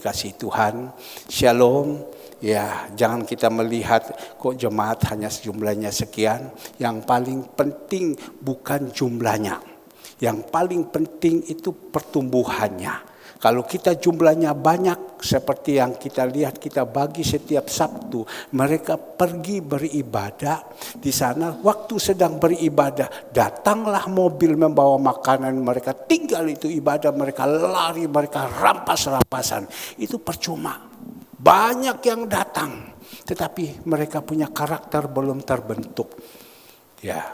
Kasih Tuhan, Shalom. Ya, jangan kita melihat kok jemaat hanya jumlahnya sekian. Yang paling penting bukan jumlahnya. Yang paling penting itu pertumbuhannya. Kalau kita jumlahnya banyak seperti yang kita lihat, kita bagi setiap Sabtu, mereka pergi beribadah di sana. Waktu sedang beribadah, datanglah mobil membawa makanan, mereka tinggal itu ibadah, mereka lari, mereka rampas-rampasan. Itu percuma. Banyak yang datang, tetapi mereka punya karakter belum terbentuk. Ya,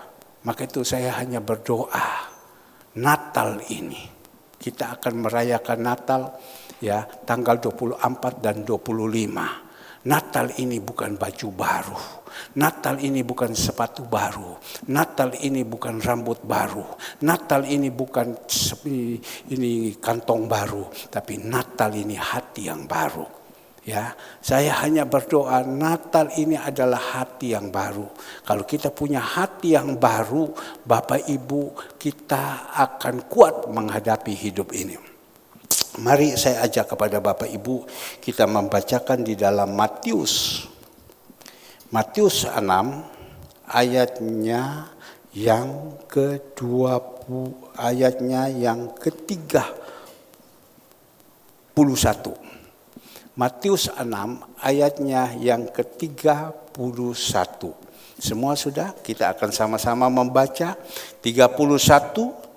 maka itu saya hanya berdoa Natal ini. Kita akan merayakan Natal ya tanggal 24 dan 25. Natal ini bukan baju baru. Natal ini bukan sepatu baru. Natal ini bukan rambut baru. Natal ini bukan ini kantong baru, tapi Natal ini hati yang baru. Ya, saya hanya berdoa Natal ini adalah hati yang baru. Kalau kita punya hati yang baru, Bapak Ibu, kita akan kuat menghadapi hidup ini. Mari saya ajak kepada Bapak Ibu, kita membacakan di dalam Matius 6 ayatnya yang ke-20, ayatnya yang ke-31. Matius 6 ayatnya yang ke-31. Semua sudah? Kita akan sama-sama membaca 31, 32,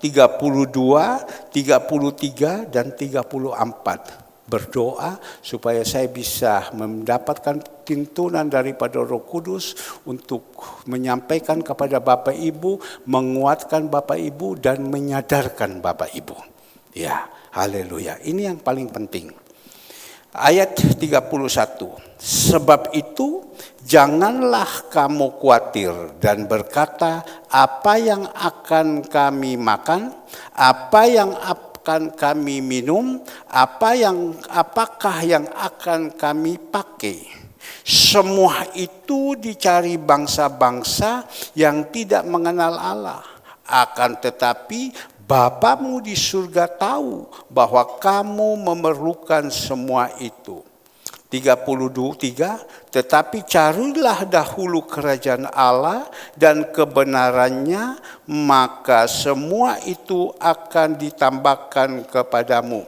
33 dan 34. Berdoa supaya saya bisa mendapatkan tuntunan daripada Roh Kudus untuk menyampaikan kepada Bapak Ibu, menguatkan Bapak Ibu dan menyadarkan Bapak Ibu. Ya, haleluya. Ini yang paling penting. Ayat 31, sebab itu janganlah kamu khawatir dan berkata apa yang akan kami makan, apa yang akan kami minum, apakah yang akan kami pakai. Semua itu dicari bangsa-bangsa yang tidak mengenal Allah. Akan tetapi Bapamu di surga tahu bahwa kamu memerlukan semua itu. 33, tetapi carilah dahulu kerajaan Allah dan kebenarannya, maka semua itu akan ditambahkan kepadamu.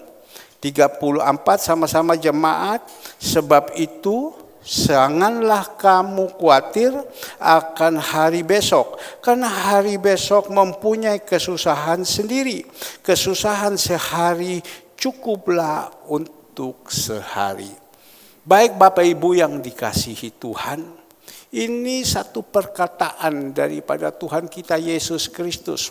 34 sama-sama jemaat, sebab itu janganlah kamu khawatir akan hari besok, karena hari besok mempunyai kesusahan sendiri. Kesusahan sehari cukuplah untuk sehari. Baik Bapak Ibu yang dikasihi Tuhan, ini satu perkataan daripada Tuhan kita Yesus Kristus.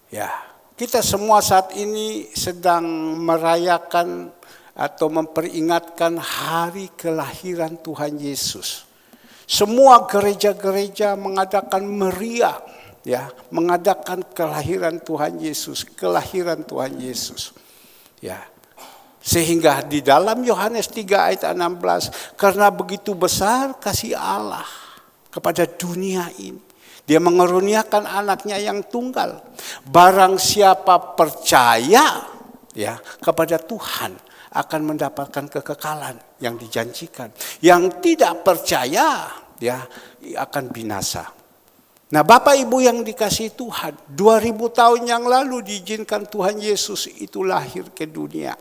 Ya, kita semua saat ini sedang merayakan atau memperingatkan hari kelahiran Tuhan Yesus. Semua gereja-gereja mengadakan meriah, ya, mengadakan kelahiran Tuhan Yesus, kelahiran Tuhan Yesus. Ya. Sehingga di dalam Yohanes 3 ayat 16, karena begitu besar kasih Allah kepada dunia ini, Dia mengaruniakan anaknya yang tunggal. Barang siapa percaya ya kepada Tuhan akan mendapatkan kekekalan yang dijanjikan. Yang tidak percaya ya akan binasa. Nah, Bapak Ibu yang dikasihi Tuhan, 2000 tahun yang lalu diizinkan Tuhan Yesus itu lahir ke dunia.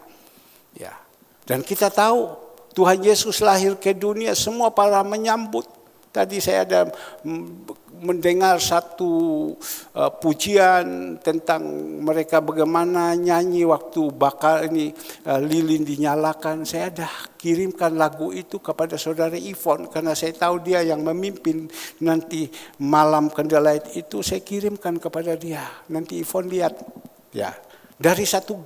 Ya. Dan kita tahu Tuhan Yesus lahir ke dunia, semua para menyambut. Tadi saya ada mendengar satu pujian tentang mereka bagaimana nyanyi waktu bakal ini lilin dinyalakan. Saya dah kirimkan lagu itu kepada saudara Ivon karena saya tahu dia yang memimpin nanti malam candlelight itu. Saya kirimkan kepada dia. Nanti Ivon lihat ya dari satu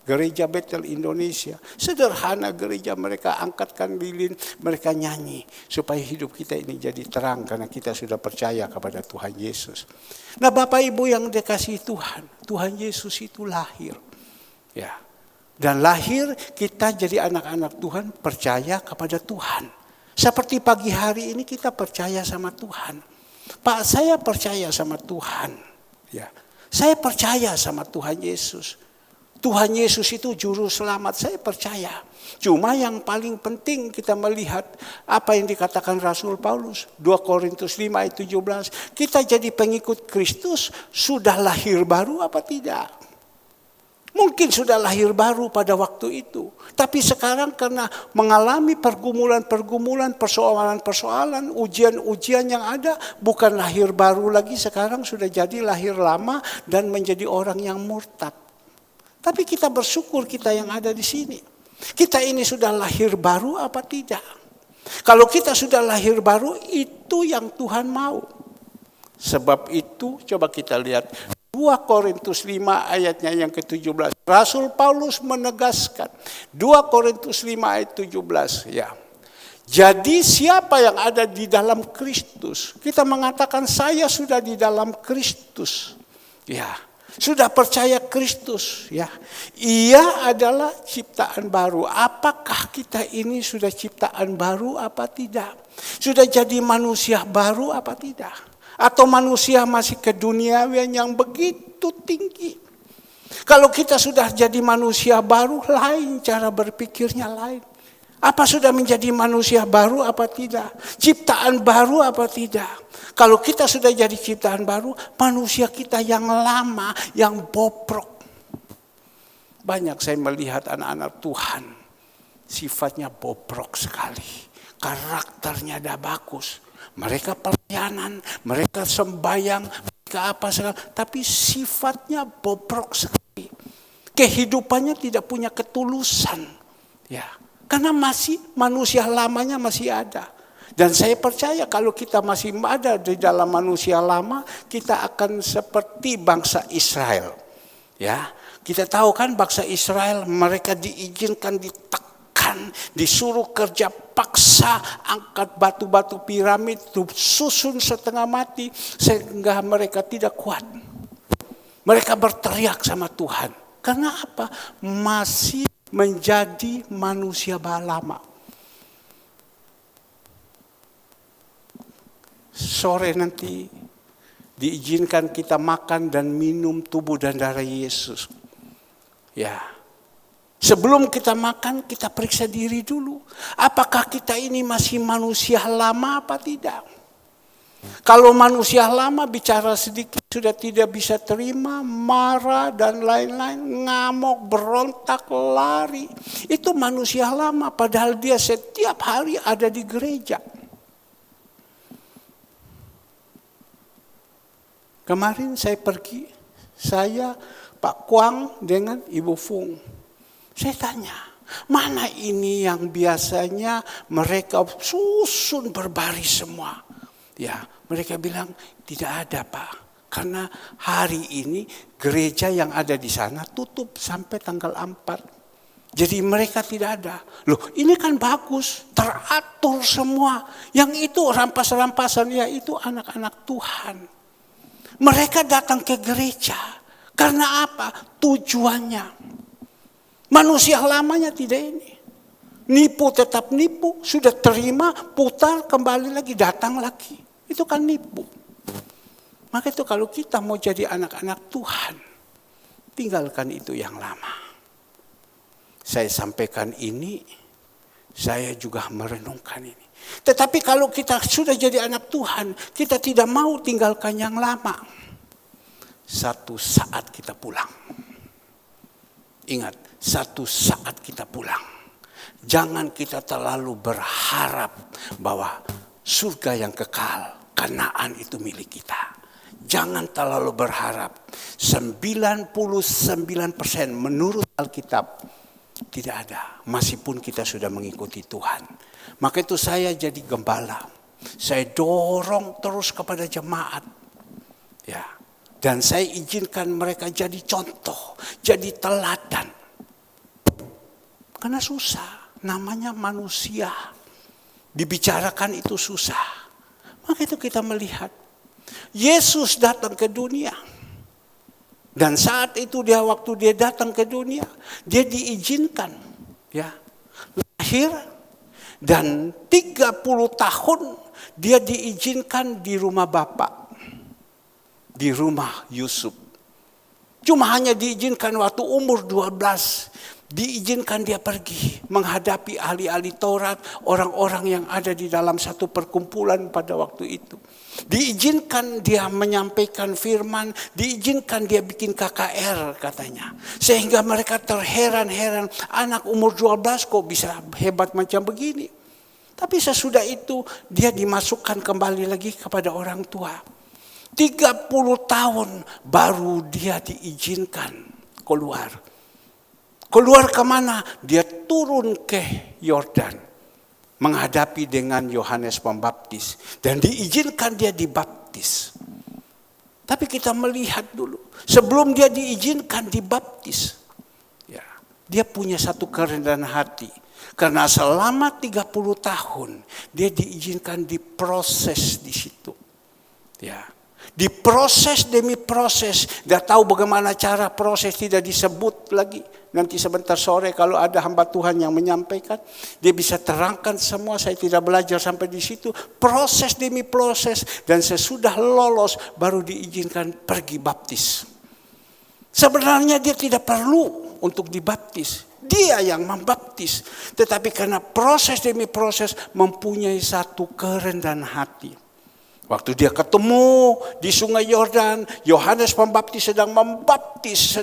Gereja Bethel Indonesia. Sederhana gereja, mereka angkatkan lilin, mereka nyanyi. Supaya hidup kita ini jadi terang karena kita sudah percaya kepada Tuhan Yesus. Nah Bapak Ibu yang dikasihi Tuhan, Tuhan Yesus itu lahir. Ya. Dan lahir kita jadi anak-anak Tuhan, percaya kepada Tuhan. Seperti pagi hari ini kita percaya sama Tuhan. Pak, saya percaya sama Tuhan. Ya. Saya percaya sama Tuhan Yesus. Tuhan Yesus itu juru selamat, saya percaya. Cuma yang paling penting kita melihat apa yang dikatakan Rasul Paulus. 2 Korintus 5 ayat 17. Kita jadi pengikut Kristus sudah lahir baru apa tidak? Mungkin sudah lahir baru pada waktu itu. Tapi sekarang karena mengalami pergumulan-pergumulan, persoalan-persoalan, ujian-ujian yang ada, bukan lahir baru lagi, sekarang sudah jadi lahir lama dan menjadi orang yang murtad. Tapi kita bersyukur kita yang ada di sini. Kita ini sudah lahir baru apa tidak? Kalau kita sudah lahir baru, itu yang Tuhan mau. Sebab itu coba kita lihat 2 Korintus 5 ayatnya yang ke-17. Rasul Paulus menegaskan 2 Korintus 5 ayat 17 ya. Jadi siapa yang ada di dalam Kristus? Kita mengatakan saya sudah di dalam Kristus. Ya, sudah percaya Kristus ya. Ia adalah ciptaan baru. Apakah kita ini sudah ciptaan baru apa tidak? Sudah jadi manusia baru apa tidak? Atau manusia masih keduniawian yang begitu tinggi. Kalau kita sudah jadi manusia baru, lain cara berpikirnya lain. Apa sudah menjadi manusia baru apa tidak? Ciptaan baru apa tidak? Kalau kita sudah jadi ciptaan baru, manusia kita yang lama, yang bobrok. Banyak saya melihat anak-anak Tuhan, sifatnya bobrok sekali. Karakternya tidak bagus. Mereka pelayanan, mereka sembahyang, mereka apa segala, tapi sifatnya bobrok sekali. Kehidupannya tidak punya ketulusan. Ya, karena masih manusia lamanya masih ada. Dan saya percaya kalau kita masih ada di dalam manusia lama, kita akan seperti bangsa Israel. Ya, kita tahu kan bangsa Israel, mereka diizinkan disuruh kerja paksa, angkat batu-batu piramid, susun setengah mati, sehingga mereka tidak kuat. Mereka berteriak sama Tuhan. Karena apa? Masih menjadi manusia lama. Sore nanti diizinkan kita makan dan minum tubuh dan darah Yesus. Ya. Sebelum kita makan, kita periksa diri dulu. Apakah kita ini masih manusia lama apa tidak? Kalau manusia lama bicara sedikit sudah tidak bisa terima, marah dan lain-lain, ngamuk, berontak, lari. Itu manusia lama, padahal dia setiap hari ada di gereja. Kemarin saya pergi, Pak Kuang dengan Ibu Fung. Saya tanya, mana ini yang biasanya mereka susun berbaris semua? Ya, mereka bilang tidak ada Pak. Karena hari ini gereja yang ada di sana tutup sampai tanggal 4. Jadi mereka tidak ada. Loh, ini kan bagus, teratur semua. Yang itu rampas-rampasan, ya itu anak-anak Tuhan. Mereka datang ke gereja. Karena apa? Tujuannya. Manusia lamanya tidak ini. Nipu tetap nipu, sudah terima, putar, kembali lagi, datang lagi. Itu kan nipu. Maka itu kalau kita mau jadi anak-anak Tuhan, tinggalkan itu yang lama. Saya sampaikan ini, saya juga merenungkan ini. Tetapi kalau kita sudah jadi anak Tuhan, kita tidak mau tinggalkan yang lama. Satu saat kita pulang. Ingat, satu saat kita pulang. Jangan kita terlalu berharap bahwa surga yang kekal, Kanaan itu milik kita. Jangan terlalu berharap. 99% menurut Alkitab tidak ada. Meskipun kita sudah mengikuti Tuhan. Maka itu saya jadi gembala. Saya dorong terus kepada jemaat. Ya. Dan saya izinkan mereka jadi contoh, jadi teladan. Karena susah, namanya manusia. Dibicarakan itu susah. Maka itu kita melihat. Yesus datang ke dunia. Dan saat itu waktu dia datang ke dunia, dia diizinkan. Ya, lahir dan 30 tahun dia diizinkan di rumah Bapak. Di rumah Yusuf. Cuma hanya diizinkan waktu umur 12. Diizinkan dia pergi menghadapi ahli-ahli Taurat, orang-orang yang ada di dalam satu perkumpulan pada waktu itu. Diizinkan dia menyampaikan firman, diizinkan dia bikin KKR katanya. Sehingga mereka terheran-heran, anak umur 12 kok bisa hebat macam begini. Tapi sesudah itu dia dimasukkan kembali lagi kepada orang tua. 30 tahun baru dia diizinkan keluar. Keluar kemana? Dia turun ke Yordan. Menghadapi dengan Yohanes Pembaptis. Dan diizinkan dia dibaptis. Tapi kita melihat dulu. Sebelum dia diizinkan dibaptis. Ya, dia punya satu kerendahan hati. Karena selama 30 tahun dia diizinkan diproses di situ. Ya. Diproses demi proses. Dia tahu bagaimana cara proses, tidak disebut lagi. Nanti sebentar sore kalau ada hamba Tuhan yang menyampaikan, dia bisa terangkan semua. Saya tidak belajar sampai di situ. Proses demi proses, dan sesudah lolos baru diizinkan pergi baptis. Sebenarnya dia tidak perlu untuk dibaptis. Dia yang membaptis. Tetapi karena proses demi proses mempunyai satu kerendahan hati. Waktu dia ketemu di Sungai Yordan, Yohanes Pembaptis sedang membaptis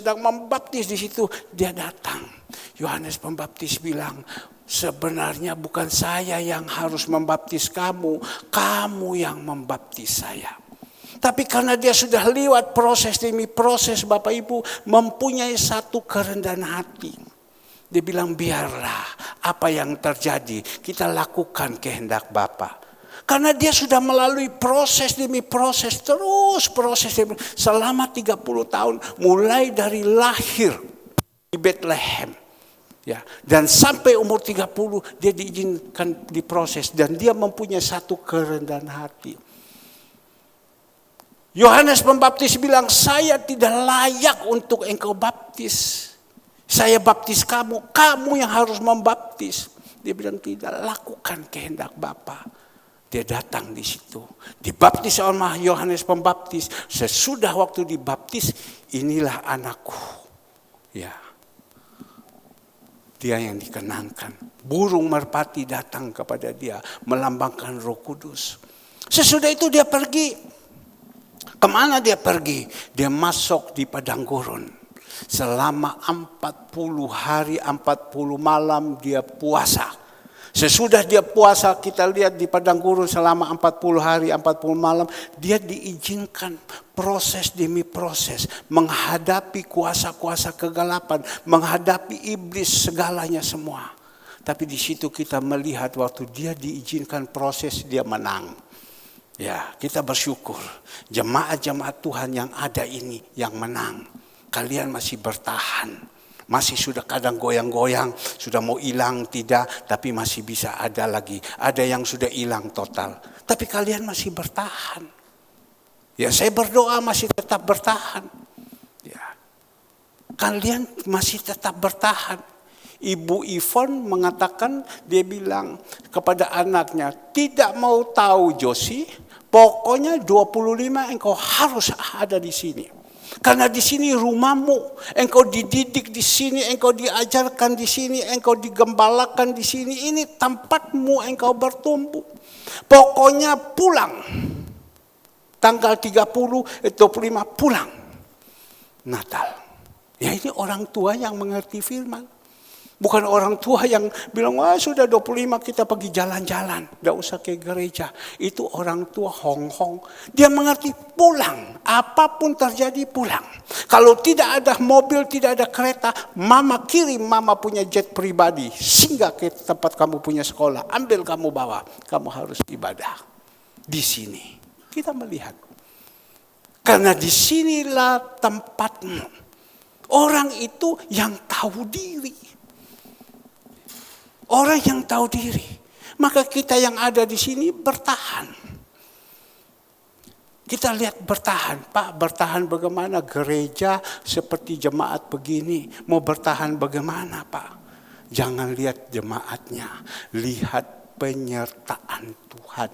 di situ, dia datang. Yohanes Pembaptis bilang, sebenarnya bukan saya yang harus membaptis kamu, kamu yang membaptis saya. Tapi karena dia sudah lewat proses demi proses, Bapak Ibu, mempunyai satu kerendahan hati. Dia bilang, biarlah apa yang terjadi, kita lakukan kehendak Bapa. Karena dia sudah melalui proses demi proses, terus proses demi, selama 30 tahun, mulai dari lahir di Bethlehem. Ya, dan sampai umur 30 dia diizinkan diproses, dan dia mempunyai satu kerendahan hati. Yohanes Pembaptis bilang, saya tidak layak untuk engkau baptis. Saya baptis kamu, kamu yang harus membaptis. Dia bilang, tidak, lakukan kehendak Bapa. Dia datang di situ, dibaptis oleh Yohanes Pembaptis. Sesudah waktu dibaptis, inilah anakku. Ya, dia yang dikenangkan. Burung merpati datang kepada dia, melambangkan Roh Kudus. Sesudah itu dia pergi. Kemana dia pergi? Dia masuk di padang gurun. Selama 40 hari, 40 malam dia puasa. Sesudah dia puasa, kita lihat di padang gurun selama 40 hari, 40 malam, dia diizinkan proses demi proses, menghadapi kuasa-kuasa kegelapan, menghadapi iblis segalanya semua. Tapi di situ kita melihat waktu dia diizinkan proses, dia menang. Ya, kita bersyukur jemaat-jemaat Tuhan yang ada ini yang menang. Kalian masih bertahan. Masih sudah kadang goyang-goyang, sudah mau hilang tidak, tapi masih bisa ada lagi. Ada yang sudah hilang total. Tapi kalian masih bertahan. Ya, saya berdoa masih tetap bertahan. Ya. Kalian masih tetap bertahan. Ibu Ivon mengatakan, dia bilang kepada anaknya, tidak mau tahu Josie, pokoknya 25 engkau harus ada di sini. Karena di sini rumahmu, engkau dididik di sini, engkau diajarkan di sini, engkau digembalakan di sini. Ini tempatmu engkau bertumbuh. Pokoknya pulang. Tanggal 30, 25 pulang. Natal. Ya, ini orang tua yang mengerti firman. Bukan orang tua yang bilang, wah sudah 25 kita pergi jalan-jalan. Tidak usah ke gereja. Itu orang tua hong-hong. Dia mengerti pulang. Apapun terjadi pulang. Kalau tidak ada mobil, tidak ada kereta, mama kirim, mama punya jet pribadi. Singgah ke tempat kamu punya sekolah. Ambil kamu bawa. Kamu harus ibadah. Di sini. Kita melihat. Karena disinilah tempatmu. Orang itu yang tahu diri. Orang yang tahu diri. Maka kita yang ada di sini bertahan. Kita lihat bertahan. Pak, bertahan bagaimana? Gereja seperti jemaat begini. Mau bertahan bagaimana, Pak? Jangan lihat jemaatnya. Lihat penyertaan Tuhan.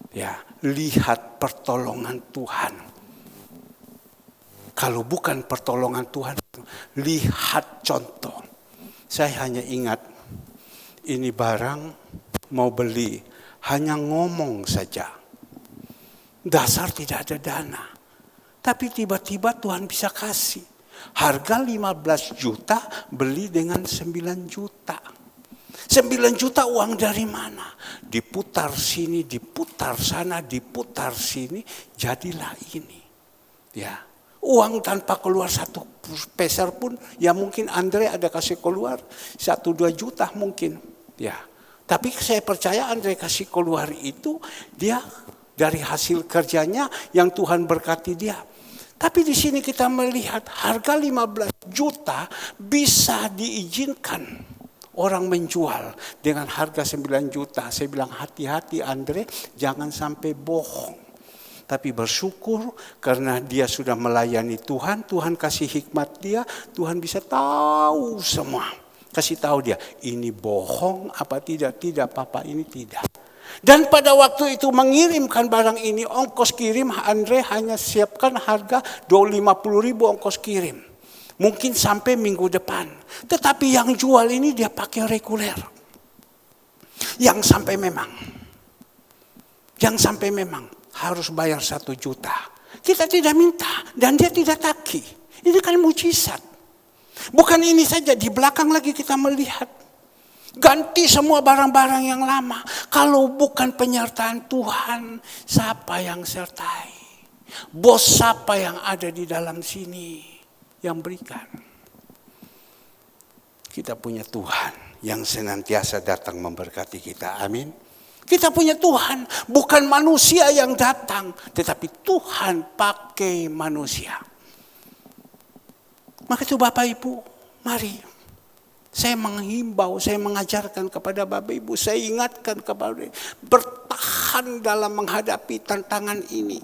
Ya, lihat pertolongan Tuhan. Kalau bukan pertolongan Tuhan, lihat contoh. Saya hanya ingat, ini barang mau beli, hanya ngomong saja. Dasar tidak ada dana. Tapi tiba-tiba Tuhan bisa kasih. Harga 15 juta, beli dengan 9 juta. 9 juta uang dari mana? Diputar sini, diputar sana, diputar sini, jadilah ini. Ya, uang tanpa keluar 1 peser pun, ya mungkin Andre ada kasih keluar 1-2 juta mungkin. Ya, tapi saya percaya Andre kasih keluar itu dia dari hasil kerjanya yang Tuhan berkati dia. Tapi di sini kita melihat harga 15 juta bisa diizinkan orang menjual dengan harga 9 juta. Saya bilang hati-hati Andre, jangan sampai bohong. Tapi bersyukur karena dia sudah melayani Tuhan, Tuhan kasih hikmat dia, Tuhan bisa tahu semua. Kasih tahu dia, ini bohong apa tidak, Papa ini tidak. Dan pada waktu itu mengirimkan barang ini, ongkos kirim Andre hanya siapkan harga 250.000 ongkos kirim. Mungkin sampai minggu depan. Tetapi yang jual ini dia pakai reguler. Yang sampai memang harus bayar 1 juta. Kita tidak minta dan dia tidak tagih. Ini kan mujizat. Bukan ini saja, di belakang lagi kita melihat. Ganti semua barang-barang yang lama. Kalau bukan penyertaan Tuhan, siapa yang sertai? Bos siapa yang ada di dalam sini yang berikan? Kita punya Tuhan yang senantiasa datang memberkati kita. Amin. Kita punya Tuhan, bukan manusia yang datang, tetapi Tuhan pakai manusia. Maka itu Bapak Ibu, mari. Saya menghimbau, saya mengajarkan kepada Bapak Ibu, saya ingatkan kepada bertahan dalam menghadapi tantangan ini.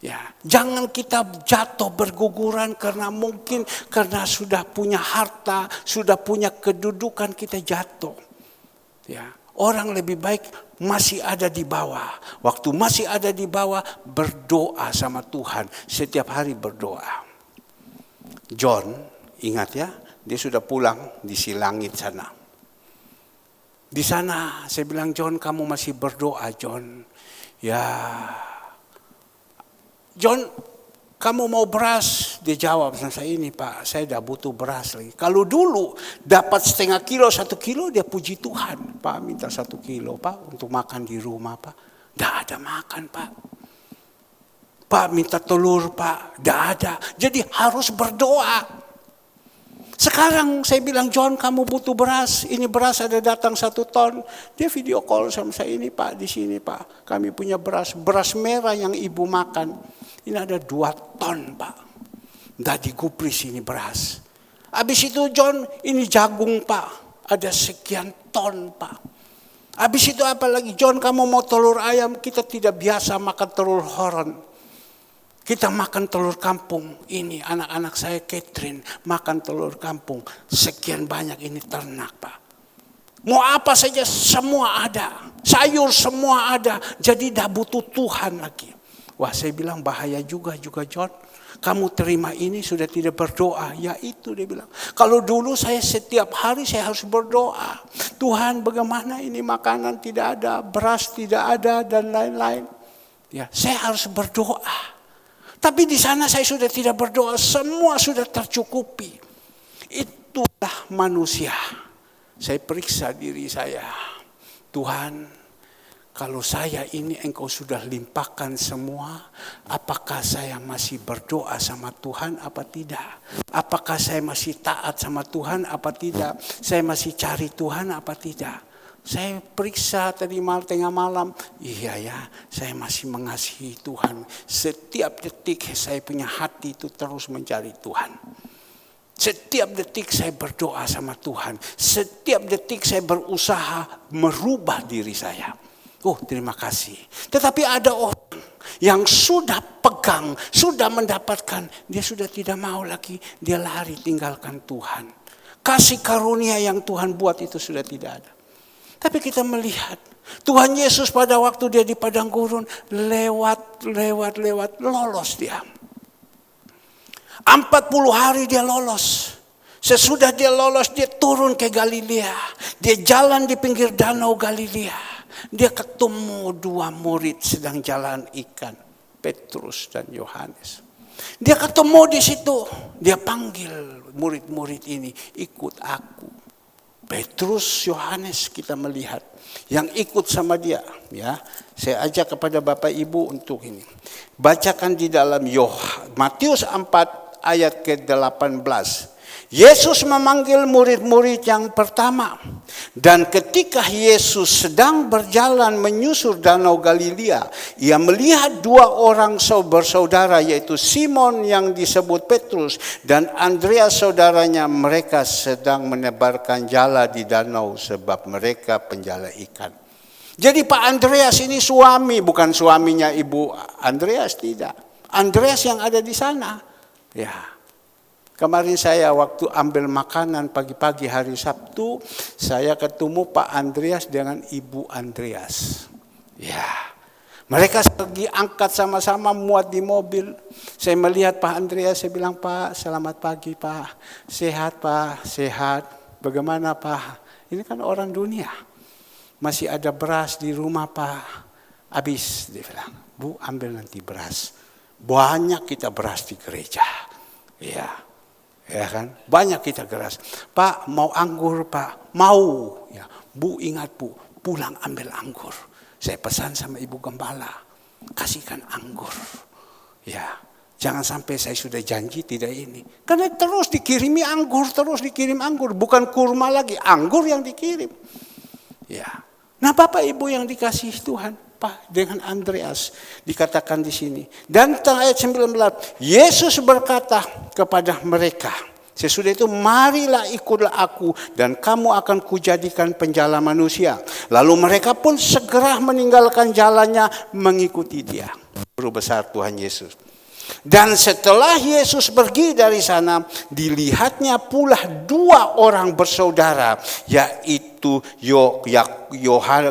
Ya, jangan kita jatuh berguguran karena mungkin karena sudah punya harta, sudah punya kedudukan kita jatuh. Ya, orang lebih baik masih ada di bawah. Waktu masih ada di bawah, berdoa sama Tuhan, setiap hari berdoa. John, ingat ya, dia sudah pulang di si langit sana. Di sana saya bilang, John kamu masih berdoa John. Ya, John kamu mau beras? Dia jawab sama saya, ini Pak saya tidak butuh beras lagi. Kalau dulu dapat setengah kilo, 1 kilo dia puji Tuhan. Pak minta 1 kilo Pak untuk makan di rumah Pak. Tidak ada makan Pak. Pak minta telur Pak, tidak ada. Jadi harus berdoa. Sekarang saya bilang, John kamu butuh beras, ini beras ada datang 1 ton. Dia video call sama saya, ini Pak di sini Pak, kami punya beras merah yang ibu makan. Ini ada 2 ton Pak, nggak digubris ini beras. Habis itu John, ini jagung Pak, ada sekian ton Pak. Habis itu apa lagi, John kamu mau telur ayam, kita tidak biasa makan telur horon. Kita makan telur kampung, ini anak-anak saya Catherine makan telur kampung. Sekian banyak ini ternak Pak. Mau apa saja semua ada, sayur semua ada, jadi tidak butuh Tuhan lagi. Wah saya bilang bahaya juga John. Kamu terima ini sudah tidak berdoa. Ya itu dia bilang. Kalau dulu saya setiap hari saya harus berdoa. Tuhan bagaimana ini makanan tidak ada, beras tidak ada dan lain-lain. Ya saya harus berdoa. Tapi di sana saya sudah tidak berdoa, semua sudah tercukupi. Itulah manusia. Saya periksa diri saya. Tuhan, kalau saya ini engkau sudah limpahkan semua, apakah saya masih berdoa sama Tuhan apa tidak? Apakah saya masih taat sama Tuhan apa tidak? Saya masih cari Tuhan apa tidak? Saya periksa tadi tengah malam, iya ya, saya masih mengasihi Tuhan. Setiap detik saya punya hati itu terus mencari Tuhan. Setiap detik saya berdoa sama Tuhan. Setiap detik saya berusaha merubah diri saya. Oh terima kasih. Tetapi ada orang yang sudah pegang, sudah mendapatkan, dia sudah tidak mau lagi, dia lari tinggalkan Tuhan. Kasih karunia yang Tuhan buat itu sudah tidak ada. Tapi kita melihat Tuhan Yesus pada waktu dia di padang gurun lewat lolos dia. 40 hari dia lolos. Sesudah dia lolos, dia turun ke Galilea. Dia jalan di pinggir danau Galilea. Dia ketemu 2 murid sedang jalan ikan, Petrus dan Yohanes. Dia ketemu di situ. Dia panggil murid-murid ini, ikut aku. Petrus, Yohanes kita melihat yang ikut sama dia, ya. Saya ajak kepada Bapak Ibu untuk ini. Bacakan di dalam Matius 4 ayat ke-18. Yesus memanggil murid-murid yang pertama. Dan ketika Yesus sedang berjalan menyusur danau Galilea, ia melihat 2 orang bersaudara, yaitu Simon yang disebut Petrus dan Andreas saudaranya. Mereka sedang menebarkan jala di danau sebab mereka penjala ikan. Jadi Pak Andreas ini suami, bukan suaminya Ibu Andreas, tidak. Andreas yang ada di sana. Ya. Kemarin saya waktu ambil makanan pagi-pagi hari Sabtu, saya ketemu Pak Andreas dengan Ibu Andreas. Ya, mereka pergi angkat sama-sama muat di mobil. Saya melihat Pak Andreas, saya bilang, Pak, selamat pagi Pak. Sehat Pak, sehat. Bagaimana Pak? Ini kan orang dunia. Masih ada beras di rumah Pak. Habis, dia bilang. Bu, ambil nanti beras. Banyak kita beras di gereja. Ya. Ya kan, banyak kita geras. Pak, mau anggur Pak? Mau. Ya, Bu, ingat Bu, pulang ambil anggur. Saya pesan sama Ibu Gembala, kasihkan anggur. Ya, jangan sampai saya sudah janji tidak ini. Karena terus dikirimi anggur, terus dikirim anggur. Bukan kurma lagi, anggur yang dikirim. Ya, nah Bapak Ibu yang dikasih Tuhan, Pak, dengan Andreas dikatakan di sini. Dan ayat 19, Yesus berkata kepada mereka, sesudah itu marilah ikutlah aku dan kamu akan kujadikan penjala manusia. Lalu mereka pun segera meninggalkan jalannya mengikuti dia. Guru besar Tuhan Yesus. Dan setelah Yesus pergi dari sana, dilihatnya pula 2 orang bersaudara, yaitu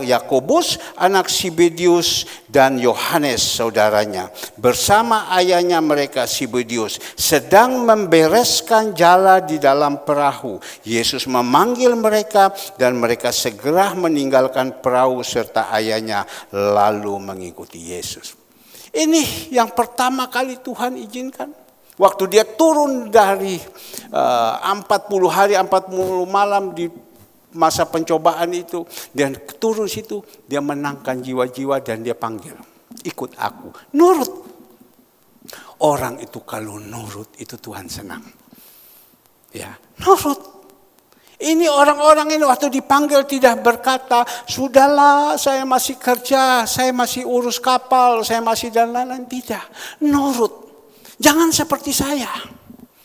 Yakobus anak Zebedius dan Yohanes saudaranya. Bersama ayahnya mereka Zebedius sedang membereskan jala di dalam perahu. Yesus memanggil mereka dan mereka segera meninggalkan perahu serta ayahnya lalu mengikuti Yesus. Ini yang pertama kali Tuhan izinkan. Waktu dia turun dari 40 hari 40 malam di masa pencobaan itu. Dan turun situ dia menangkan jiwa-jiwa dan dia panggil. Ikut aku. Nurut. Orang itu kalau nurut itu Tuhan senang. Ya, nurut. Ini orang-orang ini waktu dipanggil tidak berkata, sudahlah saya masih kerja, saya masih urus kapal, saya masih dan lain-lain. Tidak, nurut. Jangan seperti saya.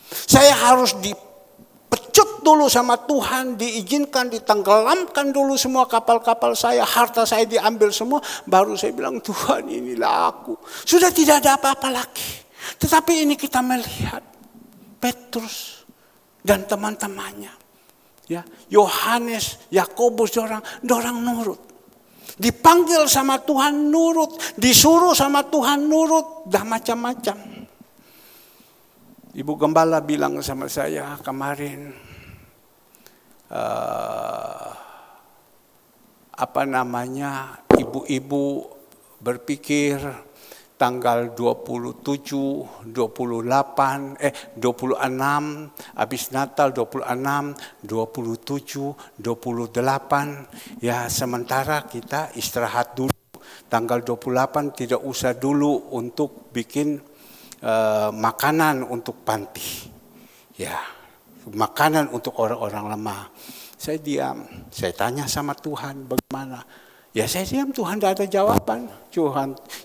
Saya harus dipecut dulu sama Tuhan, diizinkan, ditenggelamkan dulu semua kapal-kapal saya, harta saya diambil semua. Baru saya bilang, Tuhan inilah aku. Sudah tidak ada apa-apa lagi. Tetapi ini kita melihat Petrus dan teman-temannya. Ya, Yohanes, Yakobus, dorang nurut. Dipanggil sama Tuhan nurut, disuruh sama Tuhan nurut, dah macam-macam. Ibu Gembala bilang sama saya kemarin, ibu-ibu berpikir tanggal 27, 26, 26, habis Natal 26, 27, 28. Ya sementara kita istirahat dulu. Tanggal 28 tidak usah dulu untuk bikin makanan untuk panti. Ya, makanan untuk orang-orang lemah. Saya diam, saya tanya sama Tuhan bagaimana. Ya saya diam, Tuhan tidak ada jawaban.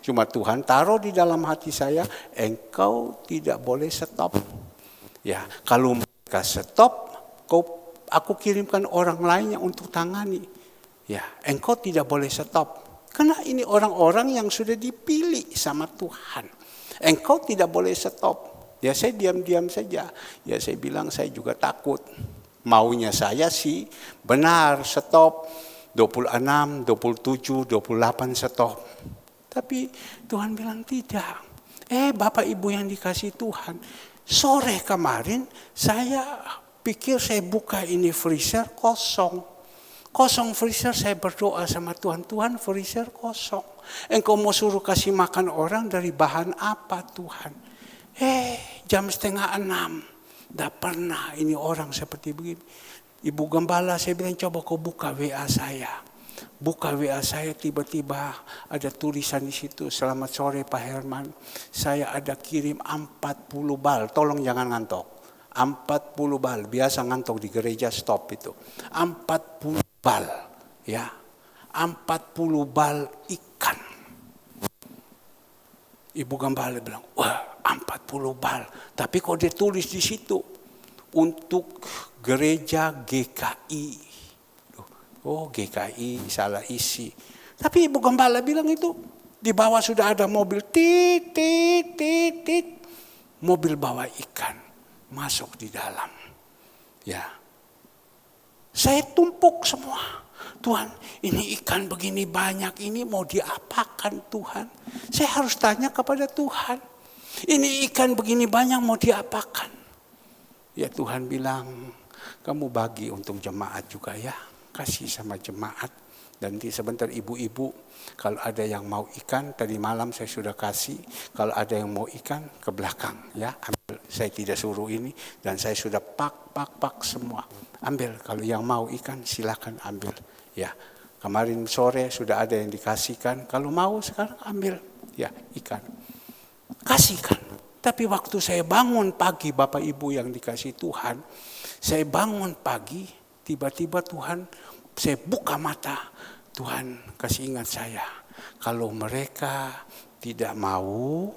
Cuma Tuhan taruh di dalam hati saya, engkau tidak boleh stop. Ya, kalau mereka stop, aku kirimkan orang lainnya untuk tangani. Ya, engkau tidak boleh stop. Karena ini orang-orang yang sudah dipilih sama Tuhan. Engkau tidak boleh stop. Ya saya diam-diam saja. Ya saya bilang saya juga takut. Maunya saya sih benar stop. 26, 27, 28 stop. Tapi Tuhan bilang tidak. Bapak Ibu yang dikasih Tuhan, Sore kemarin saya pikir saya buka ini freezer kosong. Kosong freezer, saya berdoa sama Tuhan, Tuhan freezer kosong. Engkau mau suruh kasih makan orang dari bahan apa Tuhan? Jam 5:30. Tidak pernah ini orang seperti begini. Ibu Gembala, saya bilang coba kau buka WA saya. Buka WA saya, tiba-tiba ada tulisan di situ, selamat sore Pak Herman. Saya ada kirim 40 bal, tolong jangan ngantok. 40 bal, biasa ngantok di gereja stop itu. 40 bal, ya. 40 bal ikan. Ibu Gembala bilang, wah 40 bal. Tapi kok dia tulis di situ, untuk gereja GKI. Oh GKI, salah isi. Tapi Ibu Gembala bilang itu, di bawah sudah ada mobil, tit, tit, tit, tit. Mobil bawa ikan, masuk di dalam. Ya, saya tumpuk semua. Tuhan, ini ikan begini banyak, ini mau diapakan Tuhan? Saya harus tanya kepada Tuhan. Ini ikan begini banyak mau diapakan? Ya Tuhan bilang, kamu bagi untuk jemaat juga ya. Kasih sama jemaat. Dan sebentar ibu-ibu, kalau ada yang mau ikan, tadi malam saya sudah kasih. Kalau ada yang mau ikan, ke belakang ya. Ambil, saya tidak suruh ini. Dan saya sudah pak semua. Ambil, kalau yang mau ikan silakan ambil. Ya, kemarin sore sudah ada yang dikasihkan. Kalau mau sekarang ambil ya ikan. Kasihkan. Tapi waktu saya bangun pagi, Bapak Ibu yang dikasih Tuhan, saya bangun pagi, tiba-tiba Tuhan, saya buka mata, Tuhan kasih ingat saya, kalau mereka tidak mau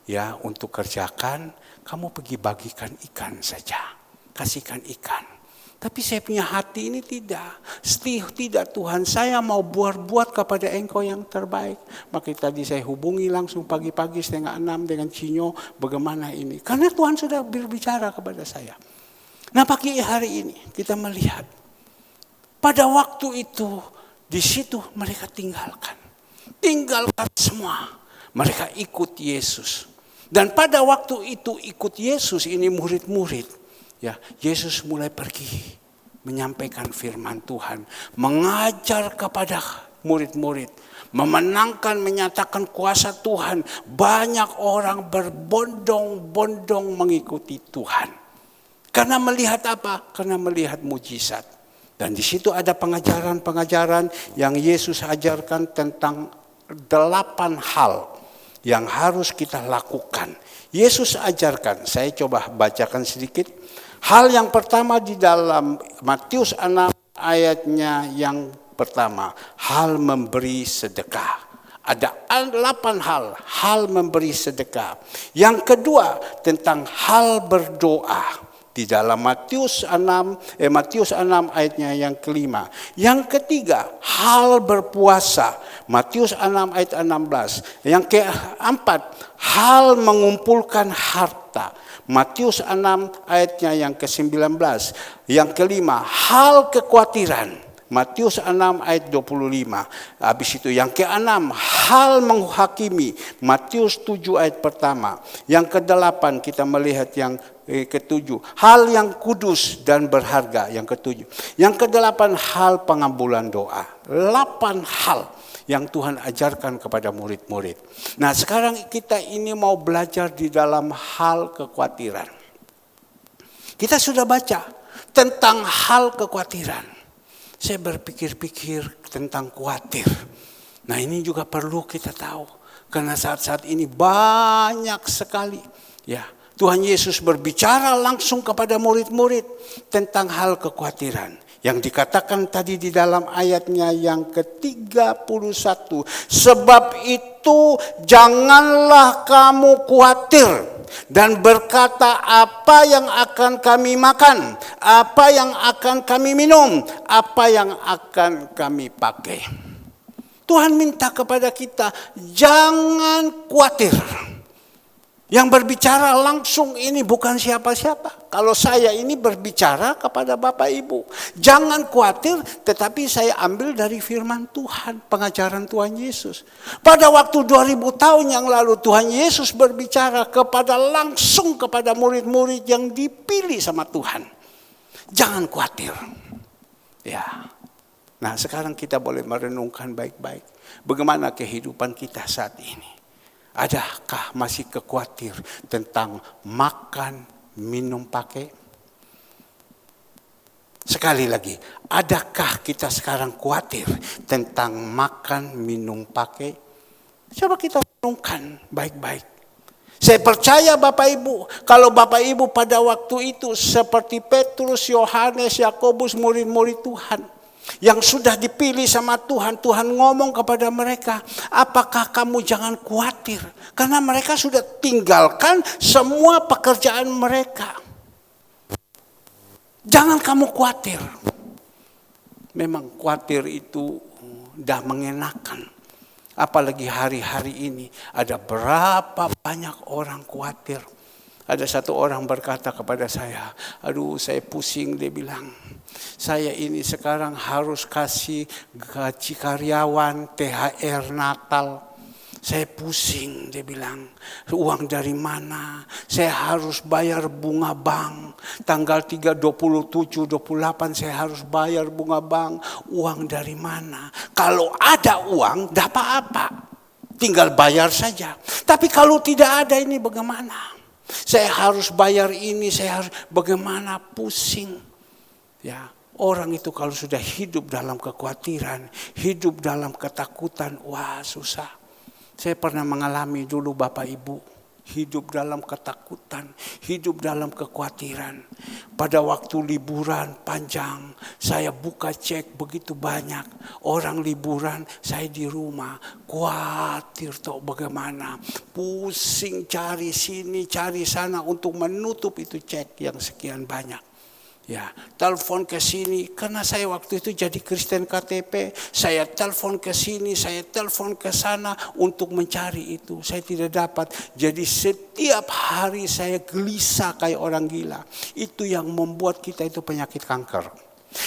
ya untuk kerjakan, kamu pergi bagikan ikan saja, kasihkan ikan. Tapi saya punya hati ini tidak. Tidak Tuhan, saya mau buat kepada Engkau yang terbaik. Maka tadi saya hubungi langsung pagi-pagi 5:30 dengan Cinyo. Bagaimana ini? Karena Tuhan sudah berbicara kepada saya. Nah pagi hari ini kita melihat. Pada waktu itu di situ mereka tinggalkan semua. Mereka ikut Yesus. Dan pada waktu itu ikut Yesus ini murid-murid. Ya, Yesus mulai pergi menyampaikan firman Tuhan, mengajar kepada murid-murid, memenangkan, menyatakan kuasa Tuhan. Banyak orang berbondong-bondong mengikuti Tuhan. Karena melihat apa? Karena melihat mujizat. Dan di situ ada pengajaran-pengajaran yang Yesus ajarkan tentang 8 hal yang harus kita lakukan. Yesus ajarkan, saya coba bacakan sedikit. Hal yang pertama di dalam Matius 6 ayatnya yang pertama, hal memberi sedekah. Ada 8 hal memberi sedekah. Yang kedua tentang hal berdoa. Di dalam Matius 6 ayatnya yang kelima. Yang ketiga, hal berpuasa. Matius 6 ayat 16. Yang keempat, hal mengumpulkan harta. Matius 6 ayatnya yang ke-19. Yang kelima, hal kekhawatiran. Matius 6 ayat 25. Habis itu yang ke-6, hal menghakimi. Matius 7 ayat pertama. Yang ke-8 kita melihat yang ke-7, hal yang kudus dan berharga. Yang ke-7. Yang ke-8, hal pengambulan doa. 8 hal yang Tuhan ajarkan kepada murid-murid. Nah sekarang kita ini mau belajar di dalam hal kekhawatiran. Kita sudah baca tentang hal kekhawatiran. Saya berpikir-pikir tentang khawatir. Nah ini juga perlu kita tahu. Karena saat-saat ini banyak sekali. Ya, Tuhan Yesus berbicara langsung kepada murid-murid tentang hal kekhawatiran. Yang dikatakan tadi di dalam ayatnya yang ke-31. Sebab itu janganlah kamu khawatir dan berkata apa yang akan kami makan, apa yang akan kami minum, apa yang akan kami pakai. Tuhan minta kepada kita jangan khawatir. Yang berbicara langsung ini bukan siapa-siapa. Kalau saya ini berbicara kepada Bapak Ibu, jangan khawatir, tetapi saya ambil dari firman Tuhan, pengajaran Tuhan Yesus. Pada waktu 2000 tahun yang lalu Tuhan Yesus berbicara langsung kepada murid-murid yang dipilih sama Tuhan. Jangan khawatir. Ya. Nah, sekarang kita boleh merenungkan baik-baik bagaimana kehidupan kita saat ini. Adakah masih khawatir tentang makan, minum, pakai? Sekali lagi, adakah kita sekarang khawatir tentang makan, minum, pakai? Coba kita renungkan baik-baik. Saya percaya Bapak Ibu, kalau Bapak Ibu pada waktu itu seperti Petrus, Yohanes, Yakobus, murid-murid Tuhan, yang sudah dipilih sama Tuhan, Tuhan ngomong kepada mereka, apakah kamu jangan khawatir? Karena mereka sudah tinggalkan semua pekerjaan mereka. Jangan kamu khawatir. Memang khawatir itu dah mengenakan. Apalagi hari-hari ini ada berapa banyak orang khawatir. Ada satu orang berkata kepada saya, aduh saya pusing, dia bilang. Saya ini sekarang harus kasih gaji karyawan, THR Natal. Saya pusing, dia bilang. Uang dari mana? Saya harus bayar bunga bank. Tanggal 3, 27, 28 saya harus bayar bunga bank. Uang dari mana? Kalau ada uang, dapat apa? Tinggal bayar saja. Tapi kalau tidak ada ini bagaimana? Saya harus bayar ini, saya harus bagaimana, pusing. Ya, orang itu kalau sudah hidup dalam kekhawatiran, hidup dalam ketakutan, wah susah. Saya pernah mengalami dulu Bapak Ibu, hidup dalam ketakutan, hidup dalam kekhawatiran. Pada waktu liburan panjang, saya buka cek begitu banyak. Orang liburan, saya di rumah, khawatir toh bagaimana. Pusing cari sini, cari sana untuk menutup itu cek yang sekian banyak. Ya, telepon ke sini, karena saya waktu itu jadi Kristen KTP, saya telepon ke sini, saya telepon ke sana untuk mencari itu. Saya tidak dapat. Jadi setiap hari saya gelisah kayak orang gila. Itu yang membuat kita itu penyakit kanker.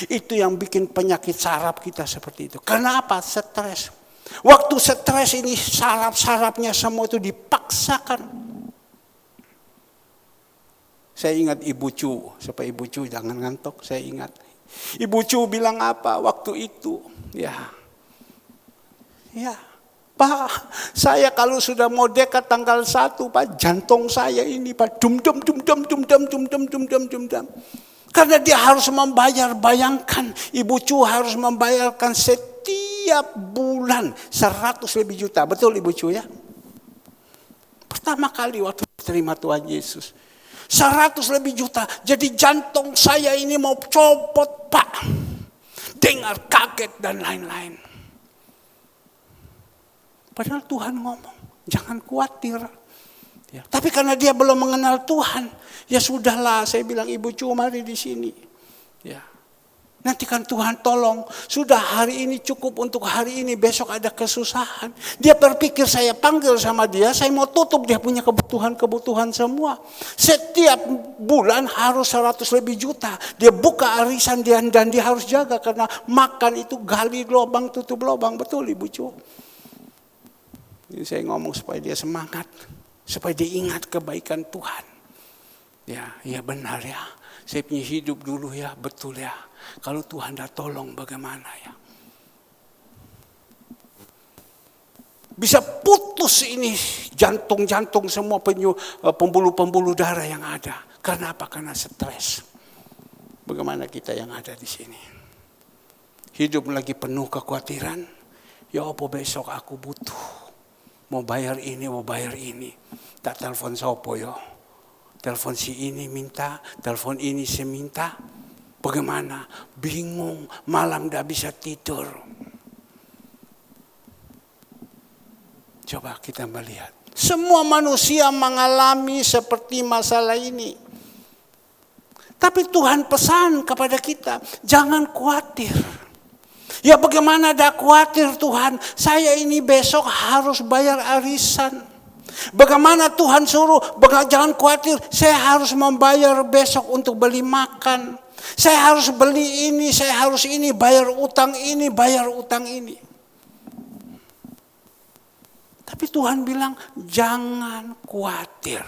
Itu yang bikin penyakit saraf kita seperti itu. Karena apa? Stres. Waktu stres ini saraf-sarafnya semua itu dipaksakan. Saya ingat Ibu Cu, supaya Ibu Cu jangan ngantuk, saya ingat. Ibu Cu bilang apa waktu itu? Ya, Pak, saya kalau sudah mau dekat tanggal 1, Pak, jantung saya ini, Pak, dum-dum. Karena dia harus membayar, bayangkan, Ibu Cu harus membayarkan setiap bulan 100 lebih juta. Betul Ibu Cu ya? Pertama kali waktu terima Tuhan Yesus. 100 lebih juta. Jadi jantung saya ini mau copot, Pak. Dengar kaget dan lain-lain. Padahal Tuhan ngomong, jangan khawatir. Ya. Tapi karena dia belum mengenal Tuhan, ya sudahlah, saya bilang Ibu Cu mari di sini. Ya. Nanti kan Tuhan tolong, sudah hari ini cukup untuk hari ini, besok ada kesusahan. Dia berpikir saya panggil sama dia, saya mau tutup dia punya kebutuhan-kebutuhan semua. Setiap bulan harus 100 lebih juta. Dia buka arisan dia dan dia harus jaga karena makan itu gali lubang, tutup lubang. Betul Ibu Cu. Ini saya ngomong supaya dia semangat, supaya dia ingat kebaikan Tuhan. Ya benar ya. Saya punya hidup dulu ya, betul ya. Kalau Tuhan dah tolong bagaimana ya. Bisa putus ini jantung-jantung semua pembuluh-pembuluh darah yang ada. Karena apa? Karena stres. Bagaimana kita yang ada di sini? Hidup lagi penuh kekhawatiran. Ya apa besok aku butuh. Mau bayar ini. Tak telepon sopo yo. Telepon si ini minta, telepon ini saya minta. Bagaimana? Bingung, malam tidak bisa tidur. Coba kita melihat. Semua manusia mengalami seperti masalah ini. Tapi Tuhan pesan kepada kita, jangan khawatir. Ya bagaimana tidak khawatir Tuhan, saya ini besok harus bayar arisan. Bagaimana Tuhan suruh, jangan khawatir, saya harus membayar besok untuk beli makan. Saya harus beli ini, saya harus ini, bayar utang ini, bayar utang ini. Tapi Tuhan bilang, jangan khawatir.